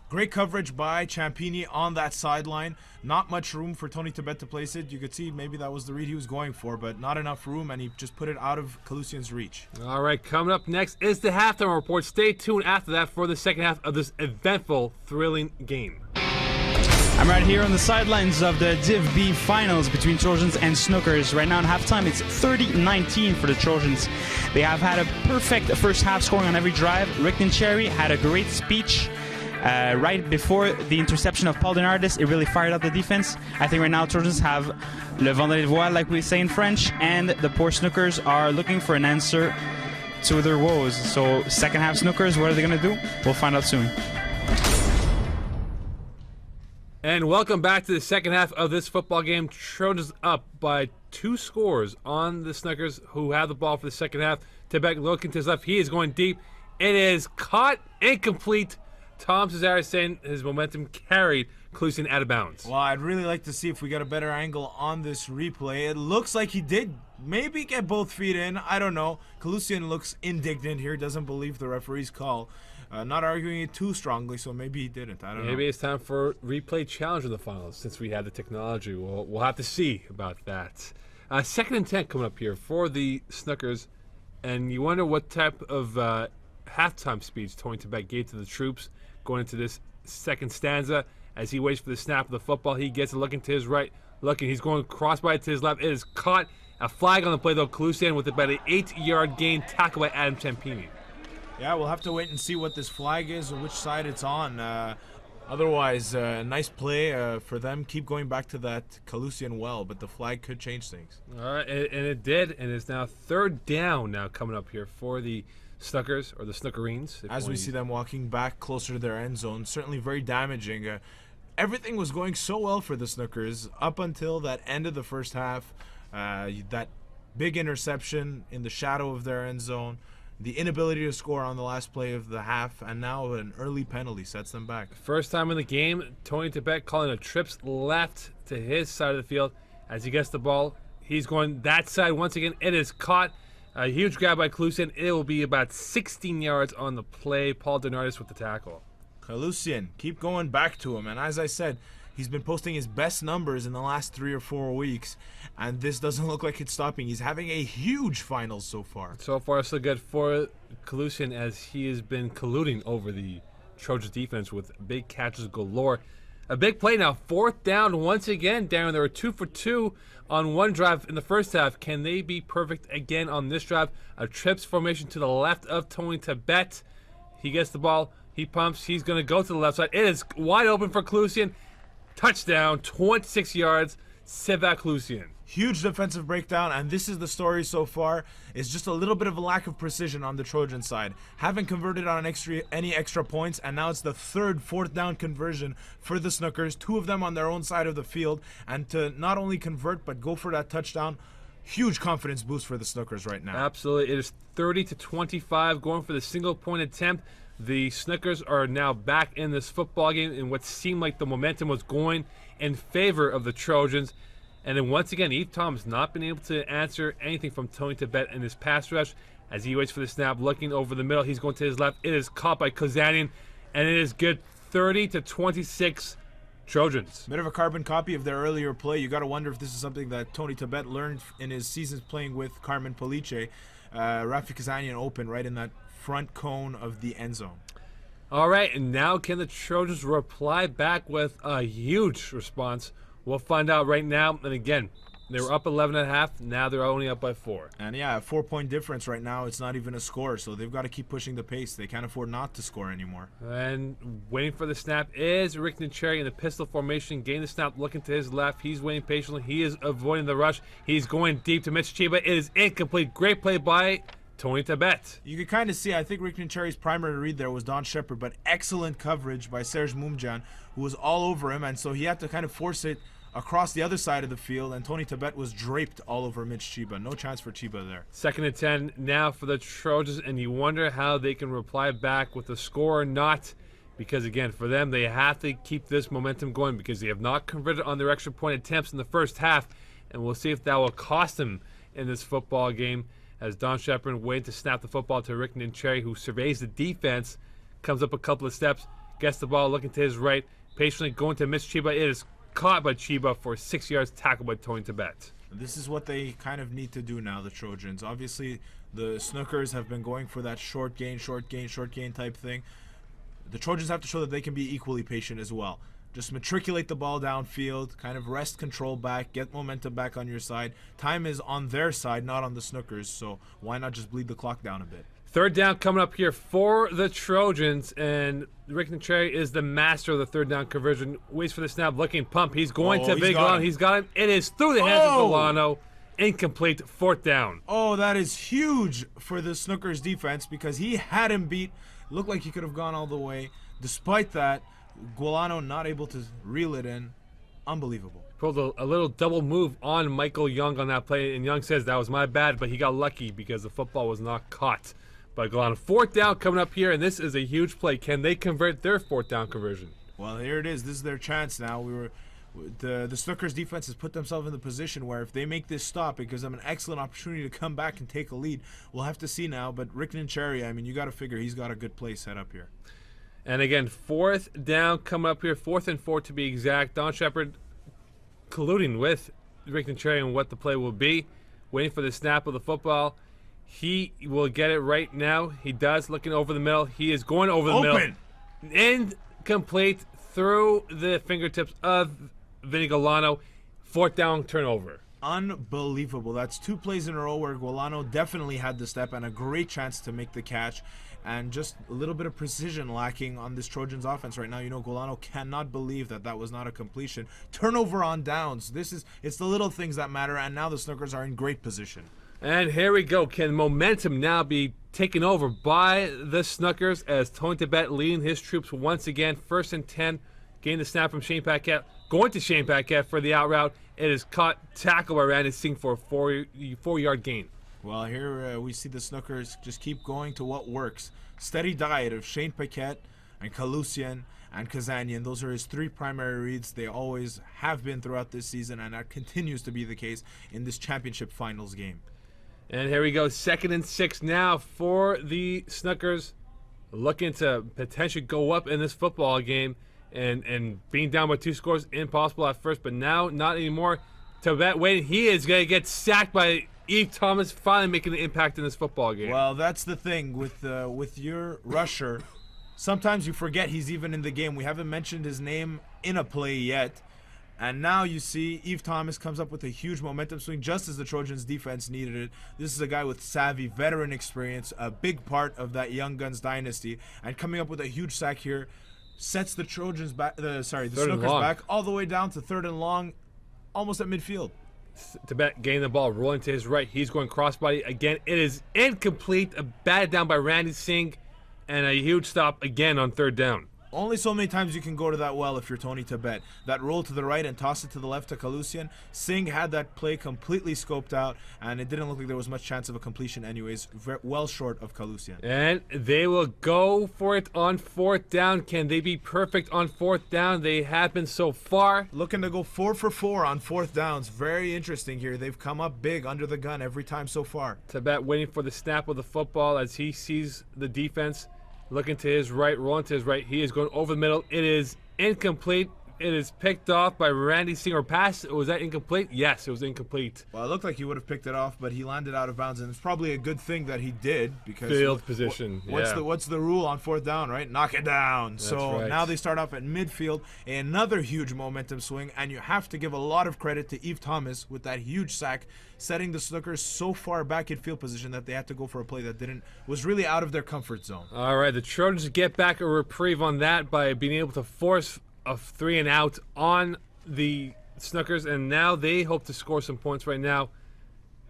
Great coverage by Ciampini on that sideline. Not much room for Tony Tibet to place it. You could see maybe that was the read he was going for, but not enough room, and he just put it out of Clusian's reach. All right, coming up next is the halftime report. Stay tuned after that for the second half of this eventful, thrilling game. I'm right here on the sidelines of the Div B finals between Trojans and Snookers. Right now in halftime, it's 30-19 for the Trojans. They have had a perfect first half, scoring on every drive. Rick and Cherry had a great speech. Right before the interception of Paul Denardis, it really fired up the defense. I think right now Trojans have le vent de voile, like we say in French, and the poor Snookers are looking for an answer to their woes. So second half Snookers, what are they going to do? We'll find out soon. And welcome back to the second half of this football game. Trojans up by 2 scores on the Snookers, who have the ball for the second half. Quebec looking to his left. He is going deep. It is caught, incomplete. Tom Cesare saying his momentum carried Clusian out of bounds. Well, I'd really like to see if we got a better angle on this replay. It looks like he did maybe get both feet in. I don't know. Clusian looks indignant here, doesn't believe the referee's call. Not arguing it too strongly, so maybe he didn't. I don't know. Maybe it's time for replay challenge in the finals since we have the technology. We'll have to see about that. Second and 10 coming up here for the Snookers, and you wonder what type of halftime speech Tony Quebec gave to the troops going into this second stanza. As he waits for the snap of the football, he gets it looking to his right, looking. He's going crossbody to his left. It is caught. A flag on the play though. Clusian with about an 8-yard gain, tackled by Adam Champini. Yeah, we'll have to wait and see what this flag is or which side it's on. Otherwise, nice play for them. Keep going back to that Clusian well, but the flag could change things. All right, and it did, and it's now third down now coming up here for the Snookers, or the Snookerines. As we see them walking back closer to their end zone, certainly very damaging. Everything was going so well for the Snookers up until that end of the first half. That big interception in the shadow of their end zone. The inability to score on the last play of the half, and now an early penalty sets them back. First time in the game, Tony Quebec calling a trips left to his side of the field. As he gets the ball, he's going that side once again. It is caught. A huge grab by Clusian. It will be about 16 yards on the play. Paul Denardis with the tackle. Clusian, keep going back to him. And as I said, he's been posting his best numbers in the last 3 or 4 weeks, and this doesn't look like it's stopping. He's having a huge finals so far. So far, so good for Clusian, as he has been colluding over the Trojans defense with big catches galore. A big play now, fourth down once again. Darren, they were 2 for 2 on one drive in the first half. Can they be perfect again on this drive? A trips formation to the left of Tony Quebec. He gets the ball. He pumps. He's going to go to the left side. It is wide open for Clusian. Touchdown, 26 yards, Sevak Clusian. Huge defensive breakdown, and this is the story so far. It's just a little bit of a lack of precision on the Trojan side. Haven't converted on any extra points, and now it's the third fourth down conversion for the Snookers. 2 of them on their own side of the field, and to not only convert but go for that touchdown, huge confidence boost for the Snookers right now. Absolutely. It is 30-25 going for the single point attempt. The Snookers are now back in this football game, and what seemed like the momentum was going in favor of the Trojans. And then once again, Eve Thomas not been able to answer anything from Tony Quebec in his pass rush. As he waits for the snap, looking over the middle, he's going to his left. It is caught by Kozanian, and it is good. 30-26 Trojans. Bit of a carbon copy of their earlier play. You got to wonder if this is something that Tony Quebec learned in his seasons playing with Carmen Police. Rafi Kozanian open right in that front cone of the end zone. All right, and now can the Trojans reply back with a huge response? We'll find out right now. And again, they were up 11.5. Now they're only up by 4. And yeah, a 4-point difference right now. It's not even a score, so they've got to keep pushing the pace. They can't afford not to score anymore. And waiting for the snap is Rick Cherry in the pistol formation. Getting the snap, looking to his left. He's waiting patiently. He is avoiding the rush. He's going deep to Mitch Chiba. It is incomplete. Great play by Tony Quebec. You could kind of see, I think Rick Cherry's primary read there was Don Shepard, but excellent coverage by Serge Moumdjan, who was all over him, and so he had to kind of force it across the other side of the field, and Tony Quebec was draped all over Mitch Chiba. No chance for Chiba there. Second and 10 now for the Trojans, and you wonder how they can reply back with a score or not, because again, for them, they have to keep this momentum going because they have not converted on their extra point attempts in the first half, and we'll see if that will cost them in this football game, as Don Shepard waiting to snap the football to Rick Cherry, who surveys the defense, comes up a couple of steps, gets the ball, looking to his right, patiently going to Mitch Chiba. It is caught by Chiba for 6 yards, tackled by Tony Quebec. This is what they kind of need to do now, the Trojans. Obviously, the Snookers have been going for that short gain type thing. The Trojans have to show that they can be equally patient as well. Just matriculate the ball downfield, kind of wrest control back, get momentum back on your side. Time is on their side, not on the Snookers, so why not just bleed the clock down a bit? Third down coming up here for the Trojans, and Rick Nitre is the master of the third down conversion. Waits for the snap, looking pump. He's going to Vigolano. He's got him. It is through the hands of Golano. Incomplete, fourth down. Oh, that is huge for the Snookers defense because he had him beat. Looked like he could have gone all the way. Despite that, Golano not able to reel it in. Unbelievable. Pulled a little double move on Michael Young on that play, and Young says that was my bad, but he got lucky because the football was not caught by Golano. Fourth down coming up here, and this is a huge play. Can they convert their fourth down conversion? Well, here it is. This is their chance now. The Snookers defense has put themselves in the position where if they make this stop, it gives them an excellent opportunity to come back and take a lead. We'll have to see now, but Rick Nincheri, I mean, you got to figure he's got a good play set up here. And again, fourth down coming up here, 4th and 4 to be exact. Don Shepard colluding with Rick Nincheri on what the play will be, waiting for the snap of the football. He will get it right now. He does, looking over the middle. He is going over the middle. Incomplete through the fingertips of Vinny Golano. Fourth down turnover. Unbelievable. That's 2 plays in a row where Golano definitely had the step and a great chance to make the catch. And just a little bit of precision lacking on this Trojans offense right now. You know, Golano cannot believe that that was not a completion. Turnover on downs. It's the little things that matter, and now the Snookers are in great position. And here we go. Can momentum now be taken over by the Snookers as Tony Tibet leading his troops once again? 1st and 10. Getting the snap from Shane Paquette. Going to Shane Paquette for the out route. It is caught, tackled by Randy Singh for a 4-yard gain. Well, here we see the Snookers just keep going to what works. Steady diet of Shane Paquette and Kalusian and Kazanian. Those are his 3 primary reads. They always have been throughout this season, and that continues to be the case in this championship finals game. And here we go. 2nd and 6 now for the Snookers. Looking to potentially go up in this football game. And being down by 2 scores, impossible at first, but now not anymore. Tibet waiting. He is going to get sacked by Eve Thomas, finally making an impact in this football game. Well, that's the thing with your rusher. Sometimes you forget he's even in the game. We haven't mentioned his name in a play yet. And now you see Eve Thomas comes up with a huge momentum swing just as the Trojans defense needed it. This is a guy with savvy, veteran experience, a big part of that Young Guns dynasty. And coming up with a huge sack here sets the Trojans back, the Snookers back all the way down to 3rd and long, almost at midfield. Tibet getting the ball, rolling to his right. He's going crossbody again. It is incomplete. A batted down by Randy Singh, and a huge stop again on 3rd down. Only so many times you can go to that well if you're Tony Tibet. That roll to the right and toss it to the left to Kalusian. Singh had that play completely scoped out, and it didn't look like there was much chance of a completion anyways, well short of Kalusian. And they will go for it on 4th down. Can they be perfect on 4th down? They have been so far. Looking to go 4 for 4 on 4th downs. Very interesting here. They've come up big under the gun every time so far. Tibet waiting for the snap of the football as he sees the defense. Looking to his right, rolling to his right. He is going over the middle. It is incomplete. It is picked off by Randy Singh, or pass. Was that incomplete? Yes, it was incomplete. Well, it looked like he would have picked it off, but he landed out of bounds, and it's probably a good thing that he did because field position. What's the rule on 4th down, right? Knock it down. That's so right. Now they start off at midfield, another huge momentum swing, and you have to give a lot of credit to Eve Thomas with that huge sack, setting the Snookers so far back in field position that they had to go for a play that was really out of their comfort zone. All right, the Trojans get back a reprieve on that by being able to force a 3 and out on the Snookers, and now they hope to score some points right now.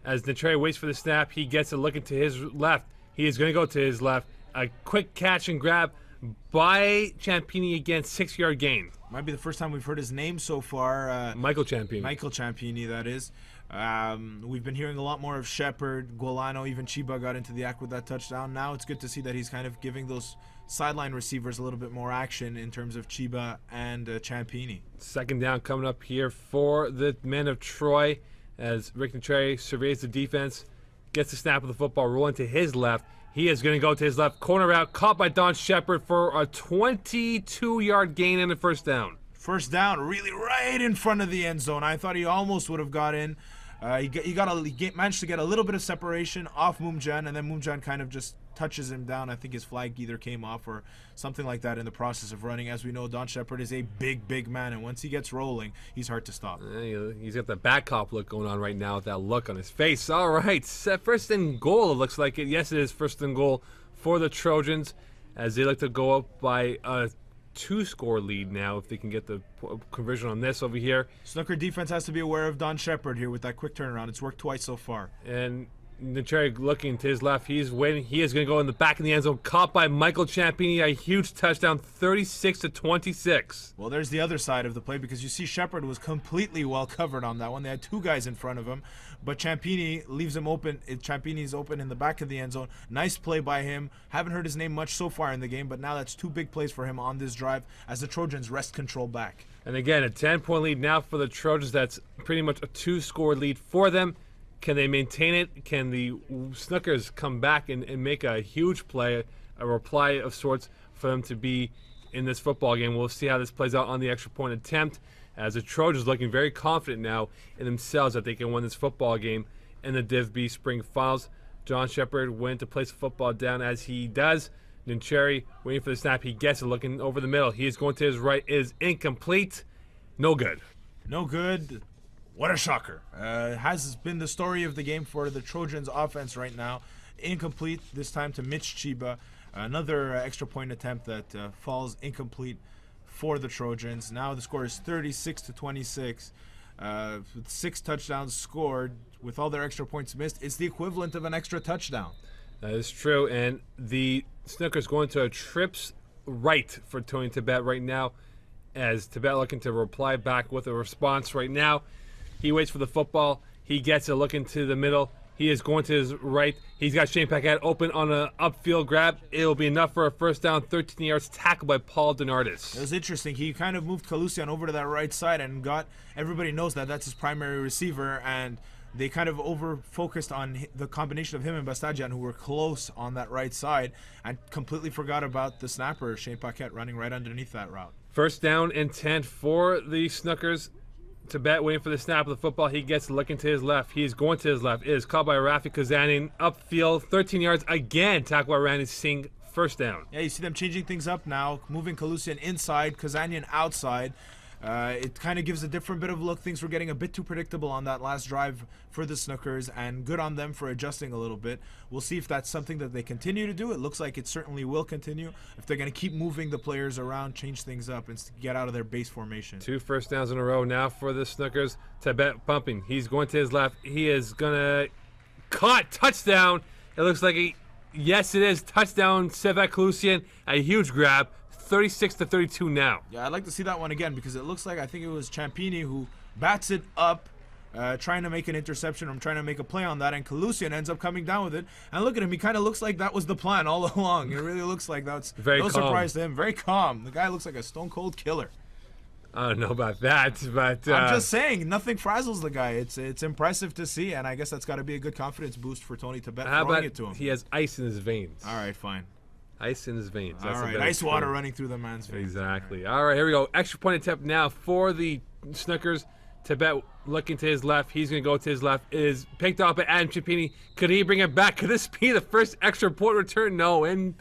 As Nitre waits for the snap, he gets it looking to his left. He is going to go to his left. A quick catch and grab by Ciampini again, 6-yard gain. Might be the first time we've heard his name so far. Michael Ciampini. Michael Ciampini, that is. We've been hearing a lot more of Shepard, Golano, even Chiba got into the act with that touchdown. Now it's good to see that he's kind of giving those sideline receivers a little bit more action in terms of Chiba and Ciampini. 2nd down coming up here for the men of Troy as Rick Nitre surveys the defense, gets the snap of the football, rolling to his left. He is going to go to his left, corner route, caught by Don Shepard for a 22-yard gain and a 1st down. 1st down, really right in front of the end zone. I thought he almost would have got in. He managed to get a little bit of separation off Moomjan, and then Moomjan kind of just touches him down. I think his flag either came off or something like that in the process of running. As we know, Don Shepard is a big man, and once he gets rolling, he's hard to stop. He's got the back cop look going on right now with that look on his face. All right, first and goal, it looks like it. Yes, it is first and goal for the Trojans as they look to go up by a 2-score lead now if they can get the conversion on this over here. Snooker defense has to be aware of Don Shepard here with that quick turnaround. It's worked twice so far. And Nicheri looking to his left. He's waiting. He is going to go in the back of the end zone. Caught by Michael Ciampini. A huge touchdown, 36-26. Well, there's the other side of the play because you see Shepard was completely well covered on that one. They had 2 guys in front of him, but Ciampini leaves him open. Ciampini's open in the back of the end zone. Nice play by him. Haven't heard his name much so far in the game, but now that's 2 big plays for him on this drive as the Trojans wrest control back. And again, a 10-point lead now for the Trojans. That's pretty much a 2-score lead for them. Can they maintain it? Can the Snookers come back and make a huge play, a reply of sorts for them to be in this football game? We'll see how this plays out on the extra point attempt as the Trojans looking very confident now in themselves that they can win this football game in the Div B Spring Finals. John Shepard went to place the football down as he does. Nicheri waiting for the snap. He gets it, looking over the middle. He is going to his right. It is incomplete. No good. No good. What a shocker. Has been the story of the game for the Trojans offense right now. Incomplete this time to Mitch Chiba. Another extra point attempt that falls incomplete for the Trojans. Now the score is 36-26. With 6 touchdowns scored with all their extra points missed. It's the equivalent of an extra touchdown. That is true. And the Snookers going to a trips right for Tony Tibet right now as Tibet looking to reply back with a response right now. He waits for the football. He gets it, looking to the middle. He is going to his right. He's got Shane Paquette open on an upfield grab. It'll be enough for a first down, 13 yards, tackled by Paul Donardis. It was interesting. He kind of moved Kalusian over to that right side and everybody knows that that's his primary receiver, and they kind of over-focused on the combination of him and Bastagian, who were close on that right side, and completely forgot about the snapper, Shane Paquette, running right underneath that route. First down and 10 for the Snookers. Tibet waiting for the snap of the football. He gets looking to his left. He is going to his left. It is caught by Rafi Kazanian upfield. 13 yards again. Tackled by Randy Singh. First down. Yeah, you see them changing things up now. Moving Kalusian inside, Kazanian outside. It kind of gives a different bit of look. Things were getting a bit too predictable on that last drive for the Snookers, and good on them for adjusting a little bit. We'll see if that's something that they continue to do. It looks like it certainly will continue. If they're going to keep moving the players around, change things up, and get out of their base formation. 2 first downs in a row now for the Snookers. Tibet pumping. He's going to his left. He is going to caught. Touchdown. It looks like yes, it is. Touchdown, Sevek Kalusian. A huge grab. 36-32 now. Yeah, I'd like to see that one again because it looks like I think it was Ciampini who bats it up, trying to make an interception or trying to make a play on that, and Kalusian ends up coming down with it. And look at him, he kind of looks like that was the plan all along. It really looks like that's no surprise to him. Very calm. The guy looks like a stone cold killer. I don't know about that, but I'm just saying, nothing frazzles the guy. It's impressive to see, and I guess that's got to be a good confidence boost for Tony Tibet throwing it to him. He has ice in his veins. All right, fine. Ice in his veins. That's all right, ice water running through the man's veins. Exactly. All right, here we go. Extra point attempt now for the Snookers. Tibet looking to his left. He's going to go to his left. It is picked up by Adam Ciampini. Could he bring it back? Could this be the first extra point return? No. And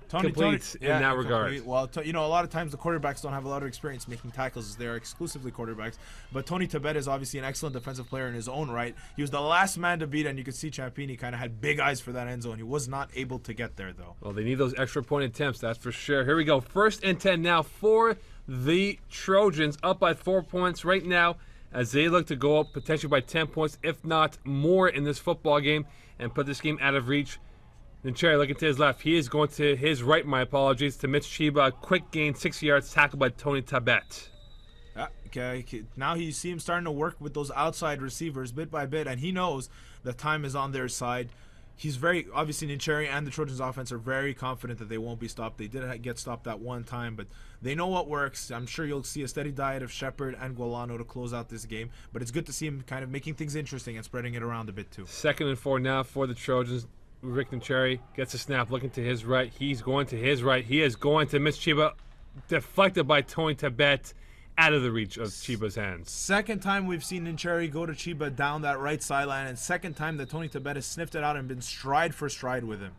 complete in that regard. Well, a lot of times the quarterbacks don't have a lot of experience making tackles. They're exclusively quarterbacks. But Tony Tibet is obviously an excellent defensive player in his own right. He was the last man to beat, and you could see Ciampini kind of had big eyes for that end zone. He was not able to get there, though. Well, they need those extra point attempts, that's for sure. Here we go. First and 10 now for the Trojans, up by 4 points right now as they look to go up potentially by 10 points, if not more, in this football game and put this game out of reach. Nicheri looking to his left. He is going to his right, my apologies, to Mitch Chiba. Quick gain, 6 yards, tackled by Tony Tibet. Okay, now you see him starting to work with those outside receivers bit by bit, and he knows that time is on their side. He's obviously Nicheri and the Trojans offense are very confident that they won't be stopped. They did get stopped that one time, but they know what works. I'm sure you'll see a steady diet of Shepard and Gualano to close out this game, but it's good to see him kind of making things interesting and spreading it around a bit too. 2nd and 4 now for the Trojans. Rick Nicheri gets a snap, looking to his right. He's going to his right. He is going to Mitch Chiba, deflected by Tony Tibet, out of the reach of Chiba's hands. Second time we've seen Nincheri go to Chiba down that right sideline, and second time that Tony Tibet has sniffed it out and been stride for stride with him.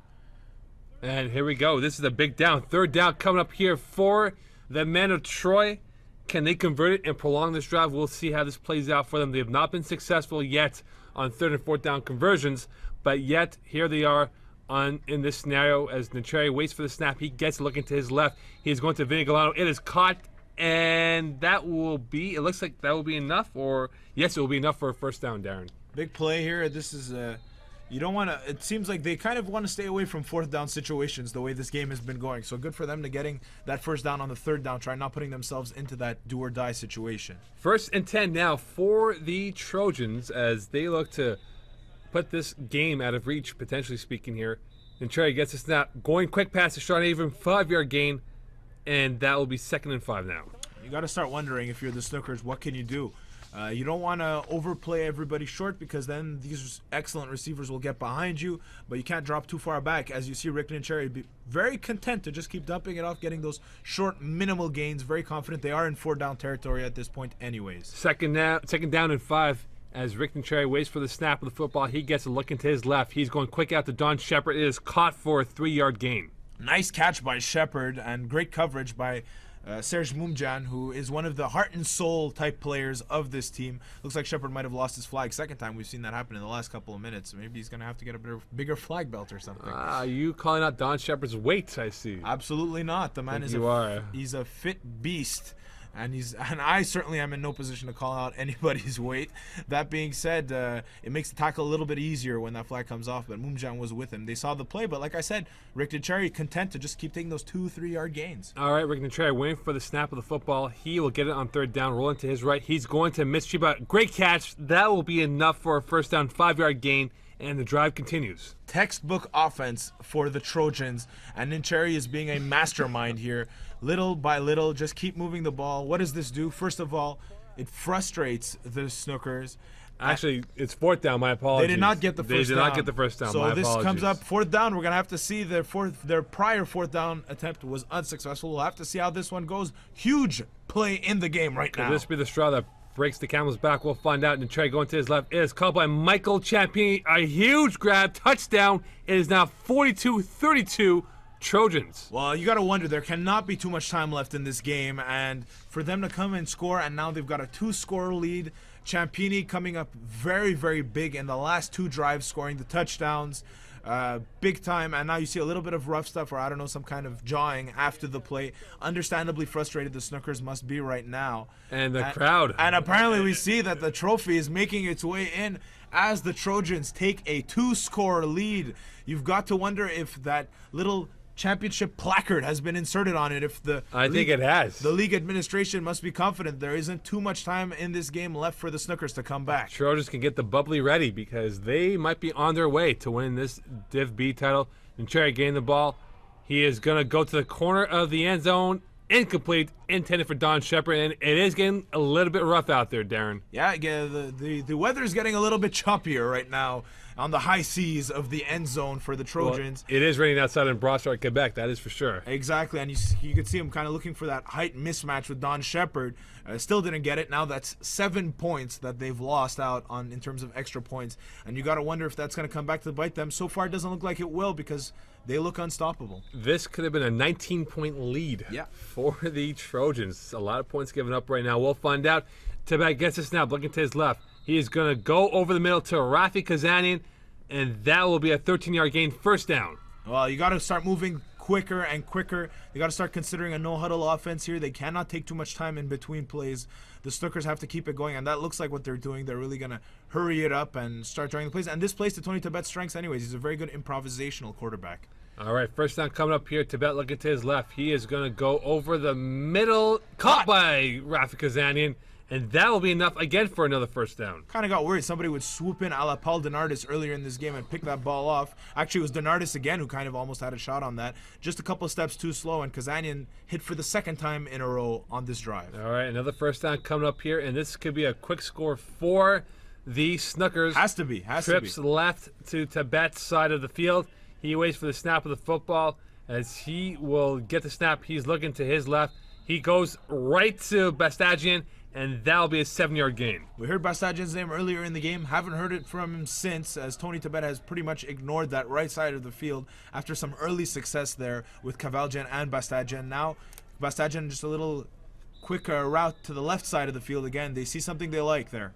And here we go. This is a big down. Third down coming up here for the men of Troy. Can they convert it and prolong this drive? We'll see how this plays out for them. They have not been successful yet on third and fourth down conversions, but yet here they are in this scenario as Nincheri waits for the snap. He gets looking to his left. He's going to Vinny Galano. It is caught, and that will be, it looks like that will be enough, or yes, it will be enough for a first down, Darren. Big play here. This is you don't want to, it seems like they kind of want to stay away from fourth down situations the way this game has been going. So good for them to getting that first down on the third down try, not putting themselves into that do or die situation. First and 10 now for the Trojans as they look to put this game out of reach, potentially speaking here. And Trey gets a snap, going quick pass to Sean Avram, 5-yard gain, and that will be 2nd and 5 now. You got to start wondering, if you're the Snookers, what can you do? You don't want to overplay everybody short, because then these excellent receivers will get behind you, but you can't drop too far back. As you see, Rick Nincheri be very content to just keep dumping it off, getting those short minimal gains, very confident. They are in 4-down territory at this point anyways. Second down and 5 as Rick Nincheri waits for the snap of the football. He gets a look into his left. He's going quick out to Don Shepard. It is caught for a 3-yard gain. Nice catch by Shepard and great coverage by Serge Moumdjan, who is one of the heart and soul type players of this team. Looks like Shepard might have lost his flag. Second time we've seen that happen in the last couple of minutes. Maybe he's going to have to get a bigger flag belt or something. You calling out Don Shepard's weight, I see. Absolutely not. The man he's a fit beast. And I certainly am in no position to call out anybody's weight. That being said, it makes the tackle a little bit easier when that flag comes off, but Moumdjan was with him. They saw the play, but like I said, Rick Nincheri content to just keep taking those 2-3-yard gains. All right, Rick Nincheri waiting for the snap of the football. He will get it on third down, rolling to his right. He's going to miss Chiba. Great catch. That will be enough for a first down, 5-yard gain, and the drive continues. Textbook offense for the Trojans, and Nincheri is being a mastermind here. Little by little, just keep moving the ball. What does this do? First of all, it frustrates the Snookers. Actually, it's fourth down. My apologies. They did not get the first down. They did not get the first down. So this comes up fourth down. We're going to have to see their prior fourth down attempt was unsuccessful. We'll have to see how this one goes. Huge play in the game right now. Could this be the straw that breaks the camel's back? We'll find out. And Trey going to his left. It is caught by Michael Champini. A huge grab. Touchdown. It is now 42-32. Trojans. Well, you got to wonder, there cannot be too much time left in this game, and for them to come and score, and now they've got a 2-score lead. Champini coming up very, very big in the last 2 drives, scoring the touchdowns, big time, and now you see a little bit of rough stuff, or I don't know, some kind of jawing after the play. Understandably frustrated the Snookers must be right now. And the crowd. And apparently we see that the trophy is making its way in as the Trojans take a 2-score lead. You've got to wonder if that little championship placard has been inserted on it. I think it has. The league administration must be confident there isn't too much time in this game left for the Snookers to come back. Trojans can get the bubbly ready because they might be on their way to winning this Div B title. And Cherry gained the ball. He is going to go to the corner of the end zone. Incomplete, intended for Don Shepard, and it is getting a little bit rough out there, Darren. Yeah, the weather is getting a little bit choppier right now on the high seas of the end zone for the Trojans. Well, it is raining outside in Brossard, Quebec, that is for sure. Exactly, and you could see him kind of looking for that height mismatch with Don Shepard. Still didn't get it. Now that's 7 points that they've lost out on in terms of extra points, and you got to wonder if that's going to come back to bite them. So far, it doesn't look like it will because they look unstoppable. This could have been a 19-point lead for the Trojans. A lot of points given up right now. We'll find out. Tibet gets this now, looking to his left. He is going to go over the middle to Rafi Kazanian, and that will be a 13-yard gain, first down. Well, you got to start moving quicker and quicker. You got to start considering a no-huddle offense here. They cannot take too much time in between plays. The Snookers have to keep it going, and that looks like what they're doing. They're really going to hurry it up and start drawing the plays. And this plays to Tony Tibet's strengths anyways. He's a very good improvisational quarterback. All right, first down coming up here. Tibet looking to his left. He is going to go over the middle, caught by Rafi Kazanian, and that will be enough again for another first down. Kind of got worried somebody would swoop in a la Paul Denardis earlier in this game and pick that ball off. Actually, it was Denardis again who kind of almost had a shot on that. Just a couple of steps too slow, and Kazanian hit for the second time in a row on this drive. All right, another first down coming up here, and this could be a quick score for the Snookers. Has to be. Trips left to Tibet's side of the field. He waits for the snap of the football. As he will get the snap, he's looking to his left. He goes right to Bastagian, and that'll be a 7-yard gain. We heard Bastagian's name earlier in the game. Haven't heard it from him since, as Tony Tibet has pretty much ignored that right side of the field after some early success there with Kavaljian and Bastagian. Now, Bastagian just a little quicker route to the left side of the field again. They see something they like there.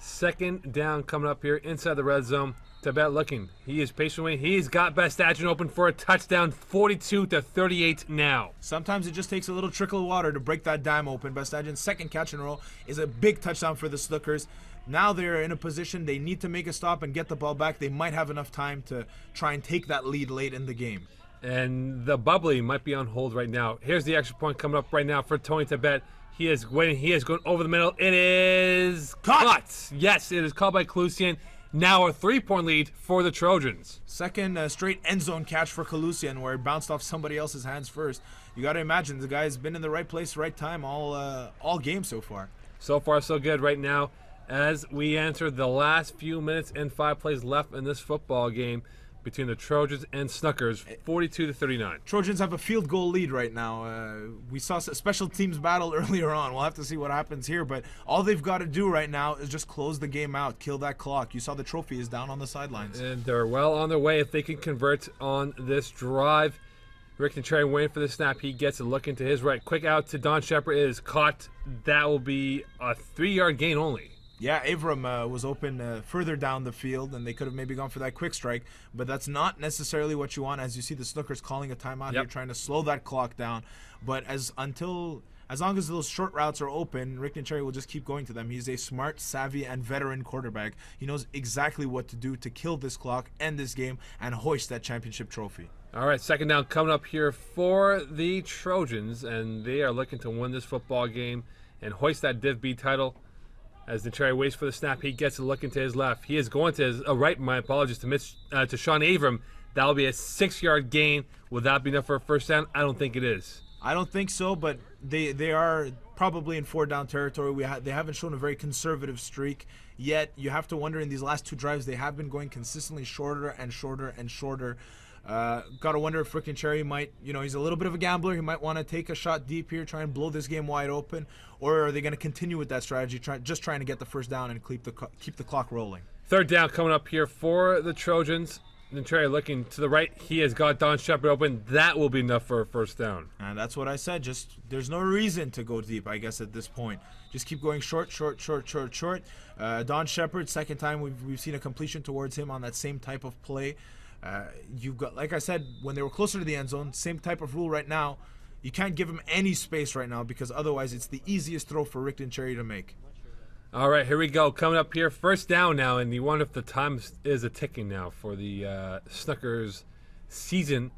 Second down coming up here inside the red zone. Tibet looking. He is patiently. He's got Bastagian open for a touchdown, 42-38 now. Sometimes it just takes a little trickle of water to break that dam open. Bastagian's second catch and roll is a big touchdown for the Snookers. Now they're in a position they need to make a stop and get the ball back. They might have enough time to try and take that lead late in the game. And the bubbly might be on hold right now. Here's the extra point coming up right now for Tony Tibet. He is waiting. He is going over the middle. It is caught. Yes, it is caught by Kalusian. Now a 3-point lead for the Trojans. Second straight end zone catch for Kalusian, where it bounced off somebody else's hands first. You got to imagine the guy's been in the right place, right time all game so far. So far, so good right now as we enter the last few minutes and 5 plays left in this football game between the Trojans and Snookers, 42-39. Trojans have a field goal lead right now. We saw a special teams battle earlier on. We'll have to see what happens here, but all they've got to do right now is just close the game out, kill that clock. You saw the trophy is down on the sidelines. And they're well on their way if they can convert on this drive. Rick and Cherry waiting for the snap. He gets a look into his right. Quick out to Don Shepard. It is caught. That will be a 3-yard gain only. Yeah, Avram was open further down the field, and they could have maybe gone for that quick strike, but that's not necessarily what you want. As you see, the Snookers calling a timeout here, trying to slow that clock down. But as long as those short routes are open, Rick Cherry will just keep going to them. He's a smart, savvy, and veteran quarterback. He knows exactly what to do to kill this clock, end this game, and hoist that championship trophy. All right, second down coming up here for the Trojans, and they are looking to win this football game and hoist that Div B title. As the Cherry waits for the snap, he gets a look into his left. He is going to his right. My apologies to Sean Avram. That'll be a 6-yard gain. Will that be enough for a first down? I don't think it is. I don't think so, but they are probably in 4-down territory. They haven't shown a very conservative streak yet. You have to wonder, in these last 2 drives, they have been going consistently shorter and shorter and shorter. Got to wonder if Rick and Cherry might, he's a little bit of a gambler. He might want to take a shot deep here, try and blow this game wide open, or are they going to continue with that strategy, just trying to get the first down and keep the clock rolling? Third down coming up here for the Trojans. And Cherry looking to the right. He has got Don Shepard open. That will be enough for a first down. And that's what I said. Just there's no reason to go deep, I guess, at this point. Just keep going short. Don Shepard, second time we've seen a completion towards him on that same type of play. You've got, like I said, when they were closer to the end zone, same type of rule right now. You can't give him any space right now because otherwise it's the easiest throw for Rick and Cherry to make. All right, here we go. Coming up here, first down now, and you wonder if the time is a ticking now for the Snookers season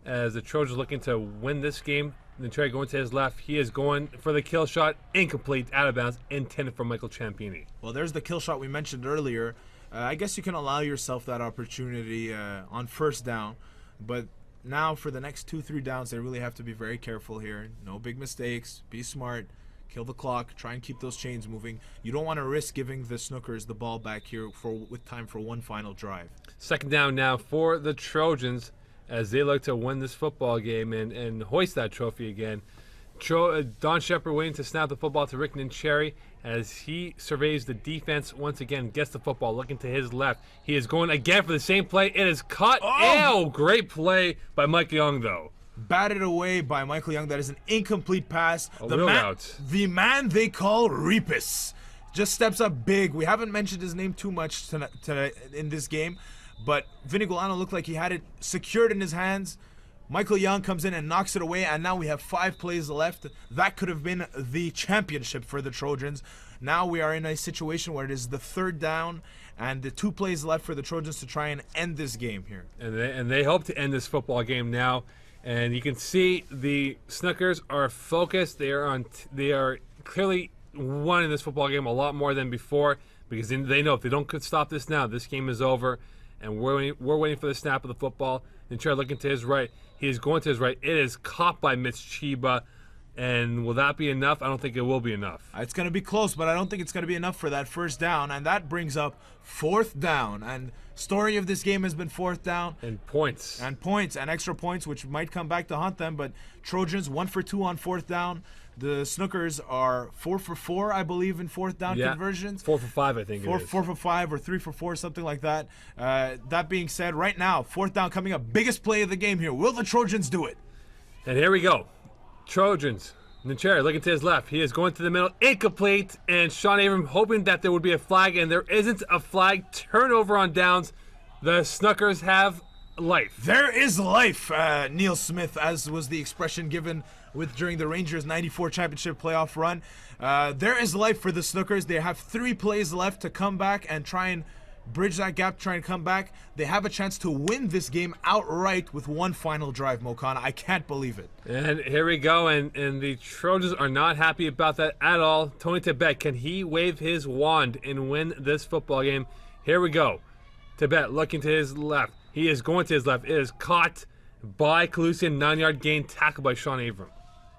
as the Trojans looking to win this game. Then Cherry going to his left. He is going for the kill shot, incomplete, out of bounds, intended for Michael Ciampini. Well, there's the kill shot we mentioned earlier. I guess you can allow yourself that opportunity on first down, but now for the next 2-3 downs, they really have to be very careful here. No big mistakes. Be smart. Kill the clock. Try and keep those chains moving. You don't want to risk giving the Snookers the ball back here with time for one final drive. Second down now for the Trojans as they look to win this football game and hoist that trophy again. Don Shepard waiting to snap the football to Rick and Cherry as he surveys the defense once again, gets the football, looking to his left. He is going again for the same play. It is caught. Oh! Ew, great play by Mike Young, though. Batted away by Michael Young. That is an incomplete pass. The man they call Reapus just steps up big. We haven't mentioned his name too much tonight in this game, but Vinny Guilano looked like he had it secured in his hands. Michael Young comes in and knocks it away, and now we have 5 plays left. That could have been the championship for the Trojans. Now we are in a situation where it is the 3rd down and the 2 plays left for the Trojans to try and end this game here. And they hope to end this football game now. And you can see the Snookers are focused. They are clearly winning this football game a lot more than before because they know if they don't stop this now, this game is over. And we're waiting for the snap of the football. And Cherry looking to his right. He is going to his right. It is caught by Mitch Chiba. And will that be enough? I don't think it will be enough. It's going to be close, but I don't think it's going to be enough for that first down. And that brings up 4th down. And story of this game has been 4th down. And points. And extra points, which might come back to haunt them. But Trojans 1 for 2 on 4th down. The Snookers are 4 for 4, I believe, in fourth down conversions. 4 for 5, I think. 4 for 5 or 3 for 4, something like that. That being said, right now, fourth down coming up. Biggest play of the game here. Will the Trojans do it? And here we go. Trojans. Nichera looking to his left. He is going to the middle. Incomplete. And Sean Abram hoping that there would be a flag, and there isn't a flag. Turnover on downs. The Snookers have life. There is life, Neil Smith, as was the expression given during the Rangers' 94 championship playoff run. There is life for the Snookers. They have 3 plays left to come back and try and bridge that gap, try and come back. They have a chance to win this game outright with one final drive, Mokan. I can't believe it. And here we go, and the Trojans are not happy about that at all. Tony Tibet, can he wave his wand and win this football game? Here we go. Tibet looking to his left. He is going to his left. It is caught by Kalusian, 9-yard gain, tackled by Sean Abram.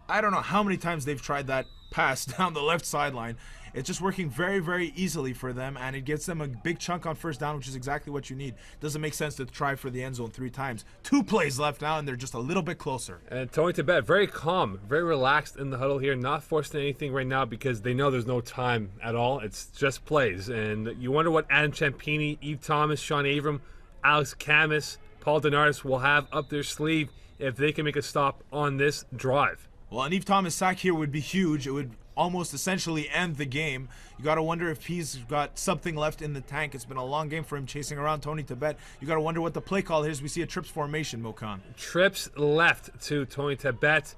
I don't know how many times they've tried that pass down the left sideline. It's just working very, very easily for them, and it gets them a big chunk on first down, which is exactly what you need. Doesn't make sense to try for the end zone 3 times. 2 plays left now, and they're just a little bit closer. And Tony Tibet, very calm, very relaxed in the huddle here, not forcing anything right now because they know there's no time at all. It's just plays. And you wonder what Adam Champini, Eve Thomas, Sean Abram, Alex Camus, Paul Denardis will have up their sleeve if they can make a stop on this drive. Well, an Eve Thomas sack here would be huge. It would almost essentially end the game. You got to wonder if he's got something left in the tank. It's been a long game for him chasing around Tony Tibet. You got to wonder what the play call is. We see a trips formation, Mokan. Trips left to Tony Tibet,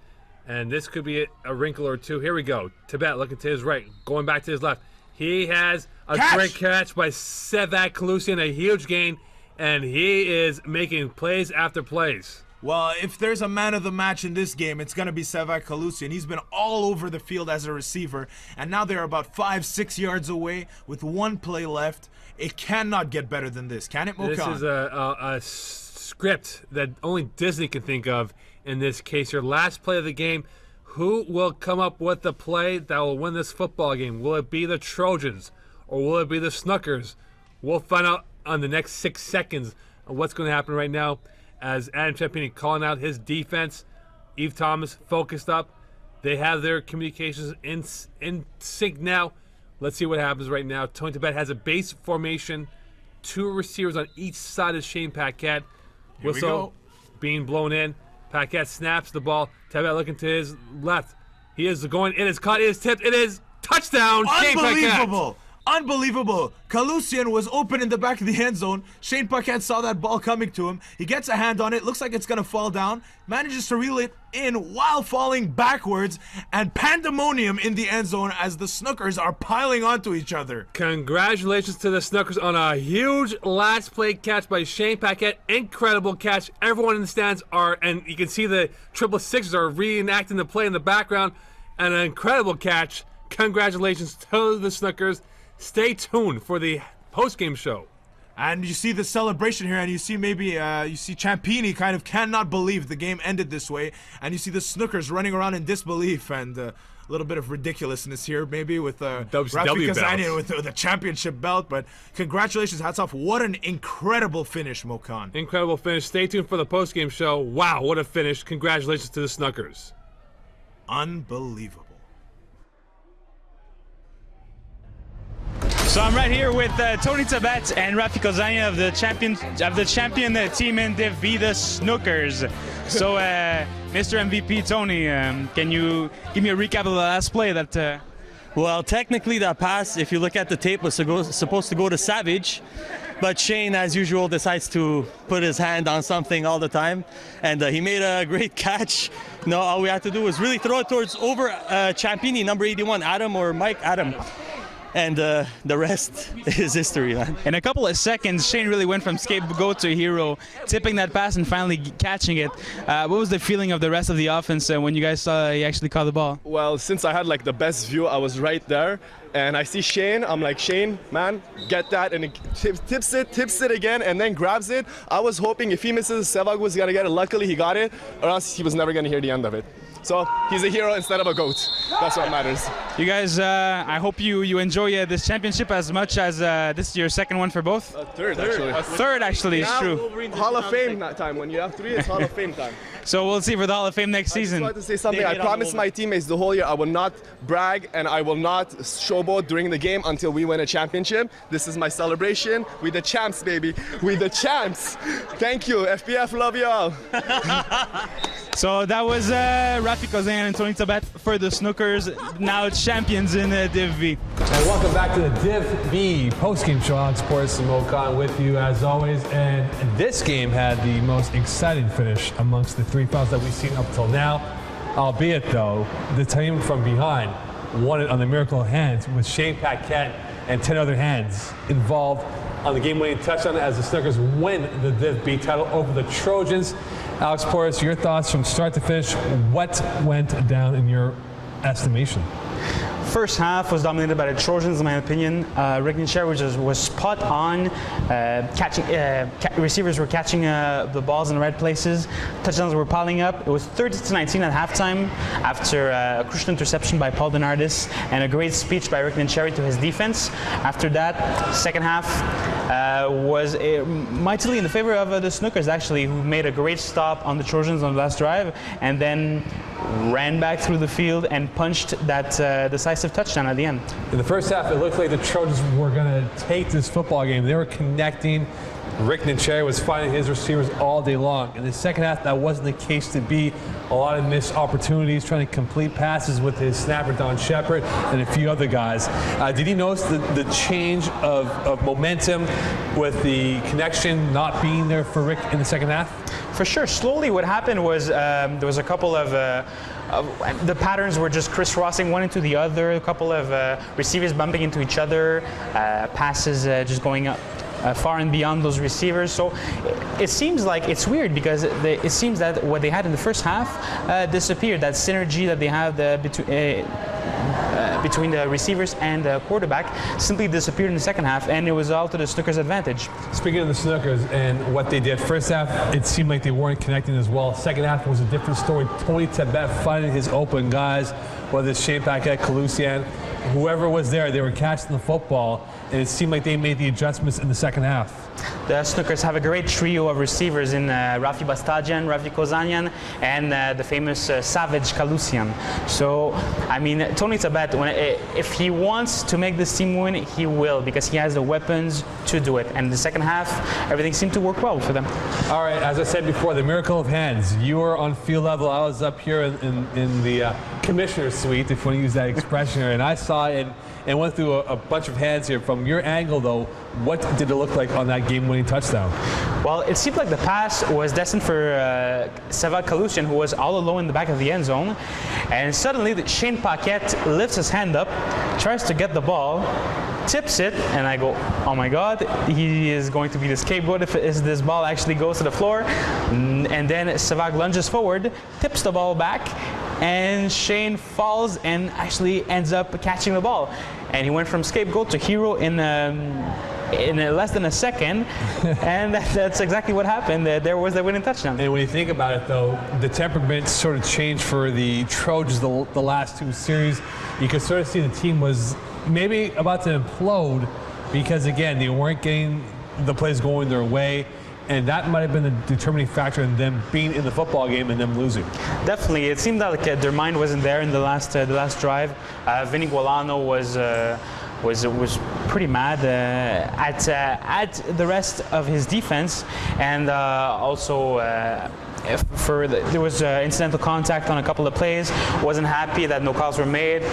and this could be a wrinkle or two. Here we go. Tibet looking to his right, going back to his left. He has a great catch by Sevak Kalusian, a huge gain, and he is making plays after plays. Well, if there's a man of the match in this game, it's going to be Sevak Kalusian. He's been all over the field as a receiver, and now they're about 5-6 yards away with 1 play left. It cannot get better than this, can it, Mokan? This is a script that only Disney can think of in this case. Your last play of the game, who will come up with the play that will win this football game? Will it be the Trojans, or will it be the Snookers? We'll find out on the next 6 seconds of what's going to happen right now. As Adam Champini calling out his defense, Eve Thomas focused up. They have their communications in sync now. Let's see what happens right now. Tony Tibet has a base formation, 2 receivers on each side of Shane Paquette. Whistle being blown in. Paquette snaps the ball. Tibet looking to his left. He is going. It is caught. It is tipped. It is touchdown. Shane Paquette. Unbelievable. Unbelievable. Kalusian was open in the back of the end zone. Shane Paquette saw that ball coming to him. He gets a hand on it. Looks like it's going to fall down. Manages to reel it in while falling backwards. And pandemonium in the end zone as the Snookers are piling onto each other. Congratulations to the Snookers on a huge last play catch by Shane Paquette. Incredible catch. Everyone in the stands are, and you can see the 666s are reenacting the play in the background. An incredible catch. Congratulations to the Snookers. Stay tuned for the post-game show. And you see the celebration here, and you see you see Champini kind of cannot believe the game ended this way, and you see the Snookers running around in disbelief, and a little bit of ridiculousness here, maybe with Rafi Kazanian with the championship belt. But congratulations, hats off! What an incredible finish, Mokan. Incredible finish. Stay tuned for the post-game show. Wow, what a finish! Congratulations to the Snookers. Unbelievable. So I'm right here with Tony Tibet and Rafi Kazanian of the champion team in Div B, the Snookers. So, Mr. MVP Tony, can you give me a recap of the last play that? Well, technically that pass, if you look at the tape, was supposed to go to Savage, but Shane, as usual, decides to put his hand on something all the time, and he made a great catch. No, all we had to do was really throw it towards over Champini, number 81, Adam or Mike Adam. And the rest is history, man. In a couple of seconds, Shane really went from scapegoat to hero, tipping that pass and finally catching it. What was the feeling of the rest of the offense when you guys saw he actually caught the ball? Well, since I had like the best view, I was right there. And I see Shane. I'm like, Shane, man, get that. And he tips it again, and then grabs it. I was hoping if he misses, Sevag was going to get it. Luckily, he got it, or else he was never going to hear the end of it. So he's a hero instead of a goat. That's what matters. You guys, I hope you enjoy this championship as much as this is your second one for both. Third, actually. Third, actually, it's true. Hall of Fame time. When you have 3, it's Hall of Fame time. So we'll see for the Hall of Fame next I season. just wanted to say something. I promised my teammates the whole year I will not brag and I will not showboat during the game until we win a championship. This is my celebration. We the champs, baby. We the champs. Thank you. FPF, love you all. So that was Rafi Kozan and Tony Tabet for the Snookers, now champions in Div V. And welcome back to the Div B postgame show on Sports. Mo Khan with you as always. And this game had the most exciting finish amongst the 3 fouls that we've seen up till now. Albeit though, the team from behind won it on the miracle of hands with Shane Paquette and 10 other hands involved on the game-winning touchdown as the Snookers win the Div B title over the Trojans. Alex Porras, your thoughts from start to finish. What went down in your estimation? First half was dominated by the Trojans, in my opinion. Rick Cherry was spot on. Receivers were catching the balls in the right places. Touchdowns were piling up. It was 30-19 at halftime after a crucial interception by Paul Denardis and a great speech by Rick Cherry to his defense. After that, second half was mightily in the favor of the Snookers, actually, who made a great stop on the Trojans on the last drive and then ran back through the field and punched that decisive touchdown at the end. In the first half, it looked like the Trojans were going to take this football game. They were connecting. Rick Cherry was finding his receivers all day long. In the second half, that wasn't the case to be. A lot of missed opportunities, trying to complete passes with his snapper, Don Shepard, and a few other guys. Did he notice the change of momentum with the connection not being there for Rick in the second half? For sure. Slowly what happened was there was a couple of the patterns were just crisscrossing one into the other, a couple of receivers bumping into each other, passes just going up far and beyond those receivers. So it seems like it's weird because it seems that what they had in the first half disappeared. That synergy that they have between the receivers and the quarterback simply disappeared in the second half, and it was all to the Snookers' advantage. Speaking of the Snookers and what they did, first half it seemed like they weren't connecting as well. Second half was a different story. Tony Tabet finding his open guys, whether it's Shane Paquette, Kalusian, whoever was there, they were catching the football, and it seemed like they made the adjustments in the second half. The Snookers have a great trio of receivers in Rafi Bastadjian, Rafi Kozanian, and the famous Savage Kalusian. So, I mean, Tony Tabet, if he wants to make this team win, he will, because he has the weapons to do it. And in the second half, everything seemed to work well for them. All right, as I said before, the miracle of hands. You were on field level. I was up here in the commissioner's suite, if you want to use that expression, and I saw it and went through a bunch of hands here. From your angle, though, what did it look like on that game-winning touchdown? Well, it seemed like the pass was destined for Savag Kalusian, who was all alone in the back of the end zone. And suddenly, Shane Paquette lifts his hand up, tries to get the ball, tips it, and I go, oh my God, he is going to be the scapegoat if this ball actually goes to the floor. And then Savag lunges forward, tips the ball back, and Shane falls and actually ends up catching the ball. And he went from scapegoat to hero in less than a second, and that's exactly what happened. There was the winning touchdown. And when you think about it, though, the temperament sort of changed for the Trojans the last 2 series. You could sort of see the team was maybe about to implode because, again, they weren't getting the plays going their way. And that might have been the determining factor in them being in the football game and them losing. Definitely, it seemed like their mind wasn't there in the last drive. Vinny Gualano was pretty mad at the rest of his defense, and also there was incidental contact on a couple of plays. Wasn't happy that no calls were made.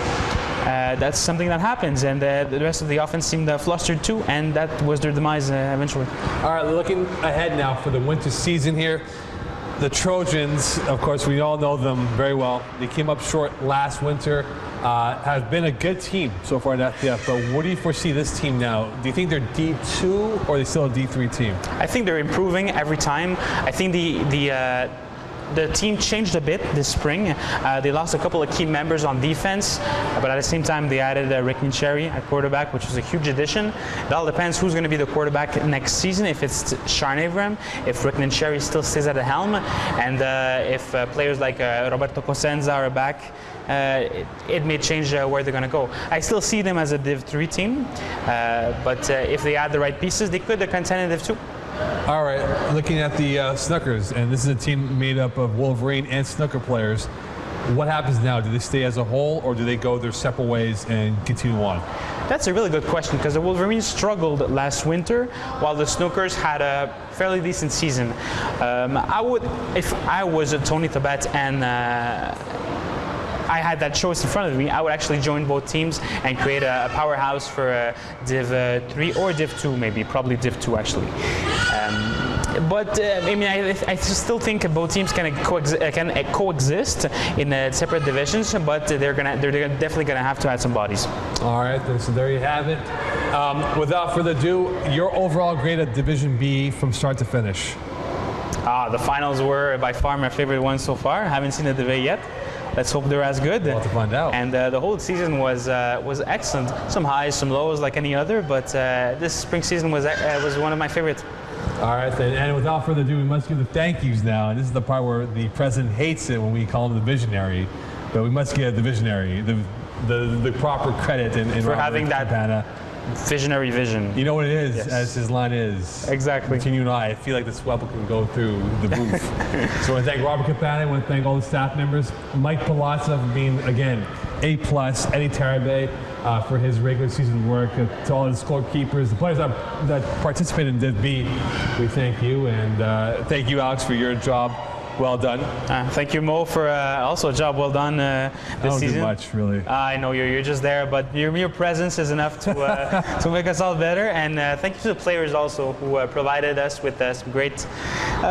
That's something that happens, and the rest of the offense seemed flustered too, and that was their demise eventually. All right, looking ahead now for the winter season here. The Trojans, of course, we all know them very well. They came up short last winter, have been a good team so far in FPF, but what do you foresee this team now? Do you think they're D2 or are they still a D3 team? I think they're improving every time. I think the team changed a bit this spring. They lost a couple of key members on defense, but at the same time they added Rick Cherry at quarterback, which was a huge addition. It all depends who's going to be the quarterback next season. If it's Sean Avram, if Rick Cherry still stays at the helm, and if players like Roberto Cosenza are back, it may change where they're going to go. I still see them as a Div 3 team, but if they add the right pieces, they could contend in Div 2. All right, looking at the Snookers, and this is a team made up of Wolverine and Snooker players. What happens now? Do they stay as a whole, or do they go their separate ways and continue on? That's a really good question, because the Wolverines struggled last winter, while the Snookers had a fairly decent season. If I was Tony Tabat and I had that choice in front of me, I would actually join both teams and create a powerhouse for Div 3 or Div 2, maybe, probably Div 2 actually. But I mean, I still think both teams can coexist in separate divisions, but they're definitely gonna have to add some bodies. All right, so there you have it. Without further ado, your overall grade at Division B from start to finish. The finals were by far my favorite one so far. I haven't seen the Div A yet. Let's hope they're as good. We'll have to find out. And the whole season was excellent. Some highs, some lows, like any other. But this spring season was one of my favorites. All right, then. And without further ado, we must give the thank yous now. And this is the part where the president hates it when we call him the visionary, but we must give the visionary the proper credit for having that Campana. Visionary vision. You know what it is, yes. As his line is. Exactly. Between you and I feel like the swabble can go through the booth. So I want to thank Robert Campana. I want to thank all the staff members. Mike Palazza for being, again, A+. Eddie Tarabe for his regular season work. To all the scorekeepers, the players that participated in Div B, we thank you. And thank you, Alex, for your job. Well done. Thank you, Mo, for also a job well done this season. I don't do much, really. I know you're just there, but your presence is enough to to make us all better. And thank you to the players also who provided us with some great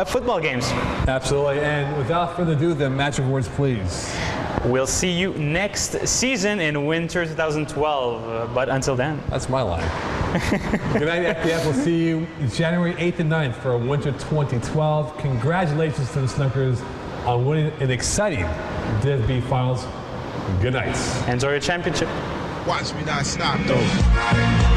football games. Absolutely. And without further ado, the magic words, please. We'll see you next season in winter 2012. But until then. That's my line. Good night, FPF. We'll see you January 8th and 9th for winter 2012. Congratulations to the Snookers on winning an exciting Div B finals. Good night. Enjoy your championship. Watch me not stop, though.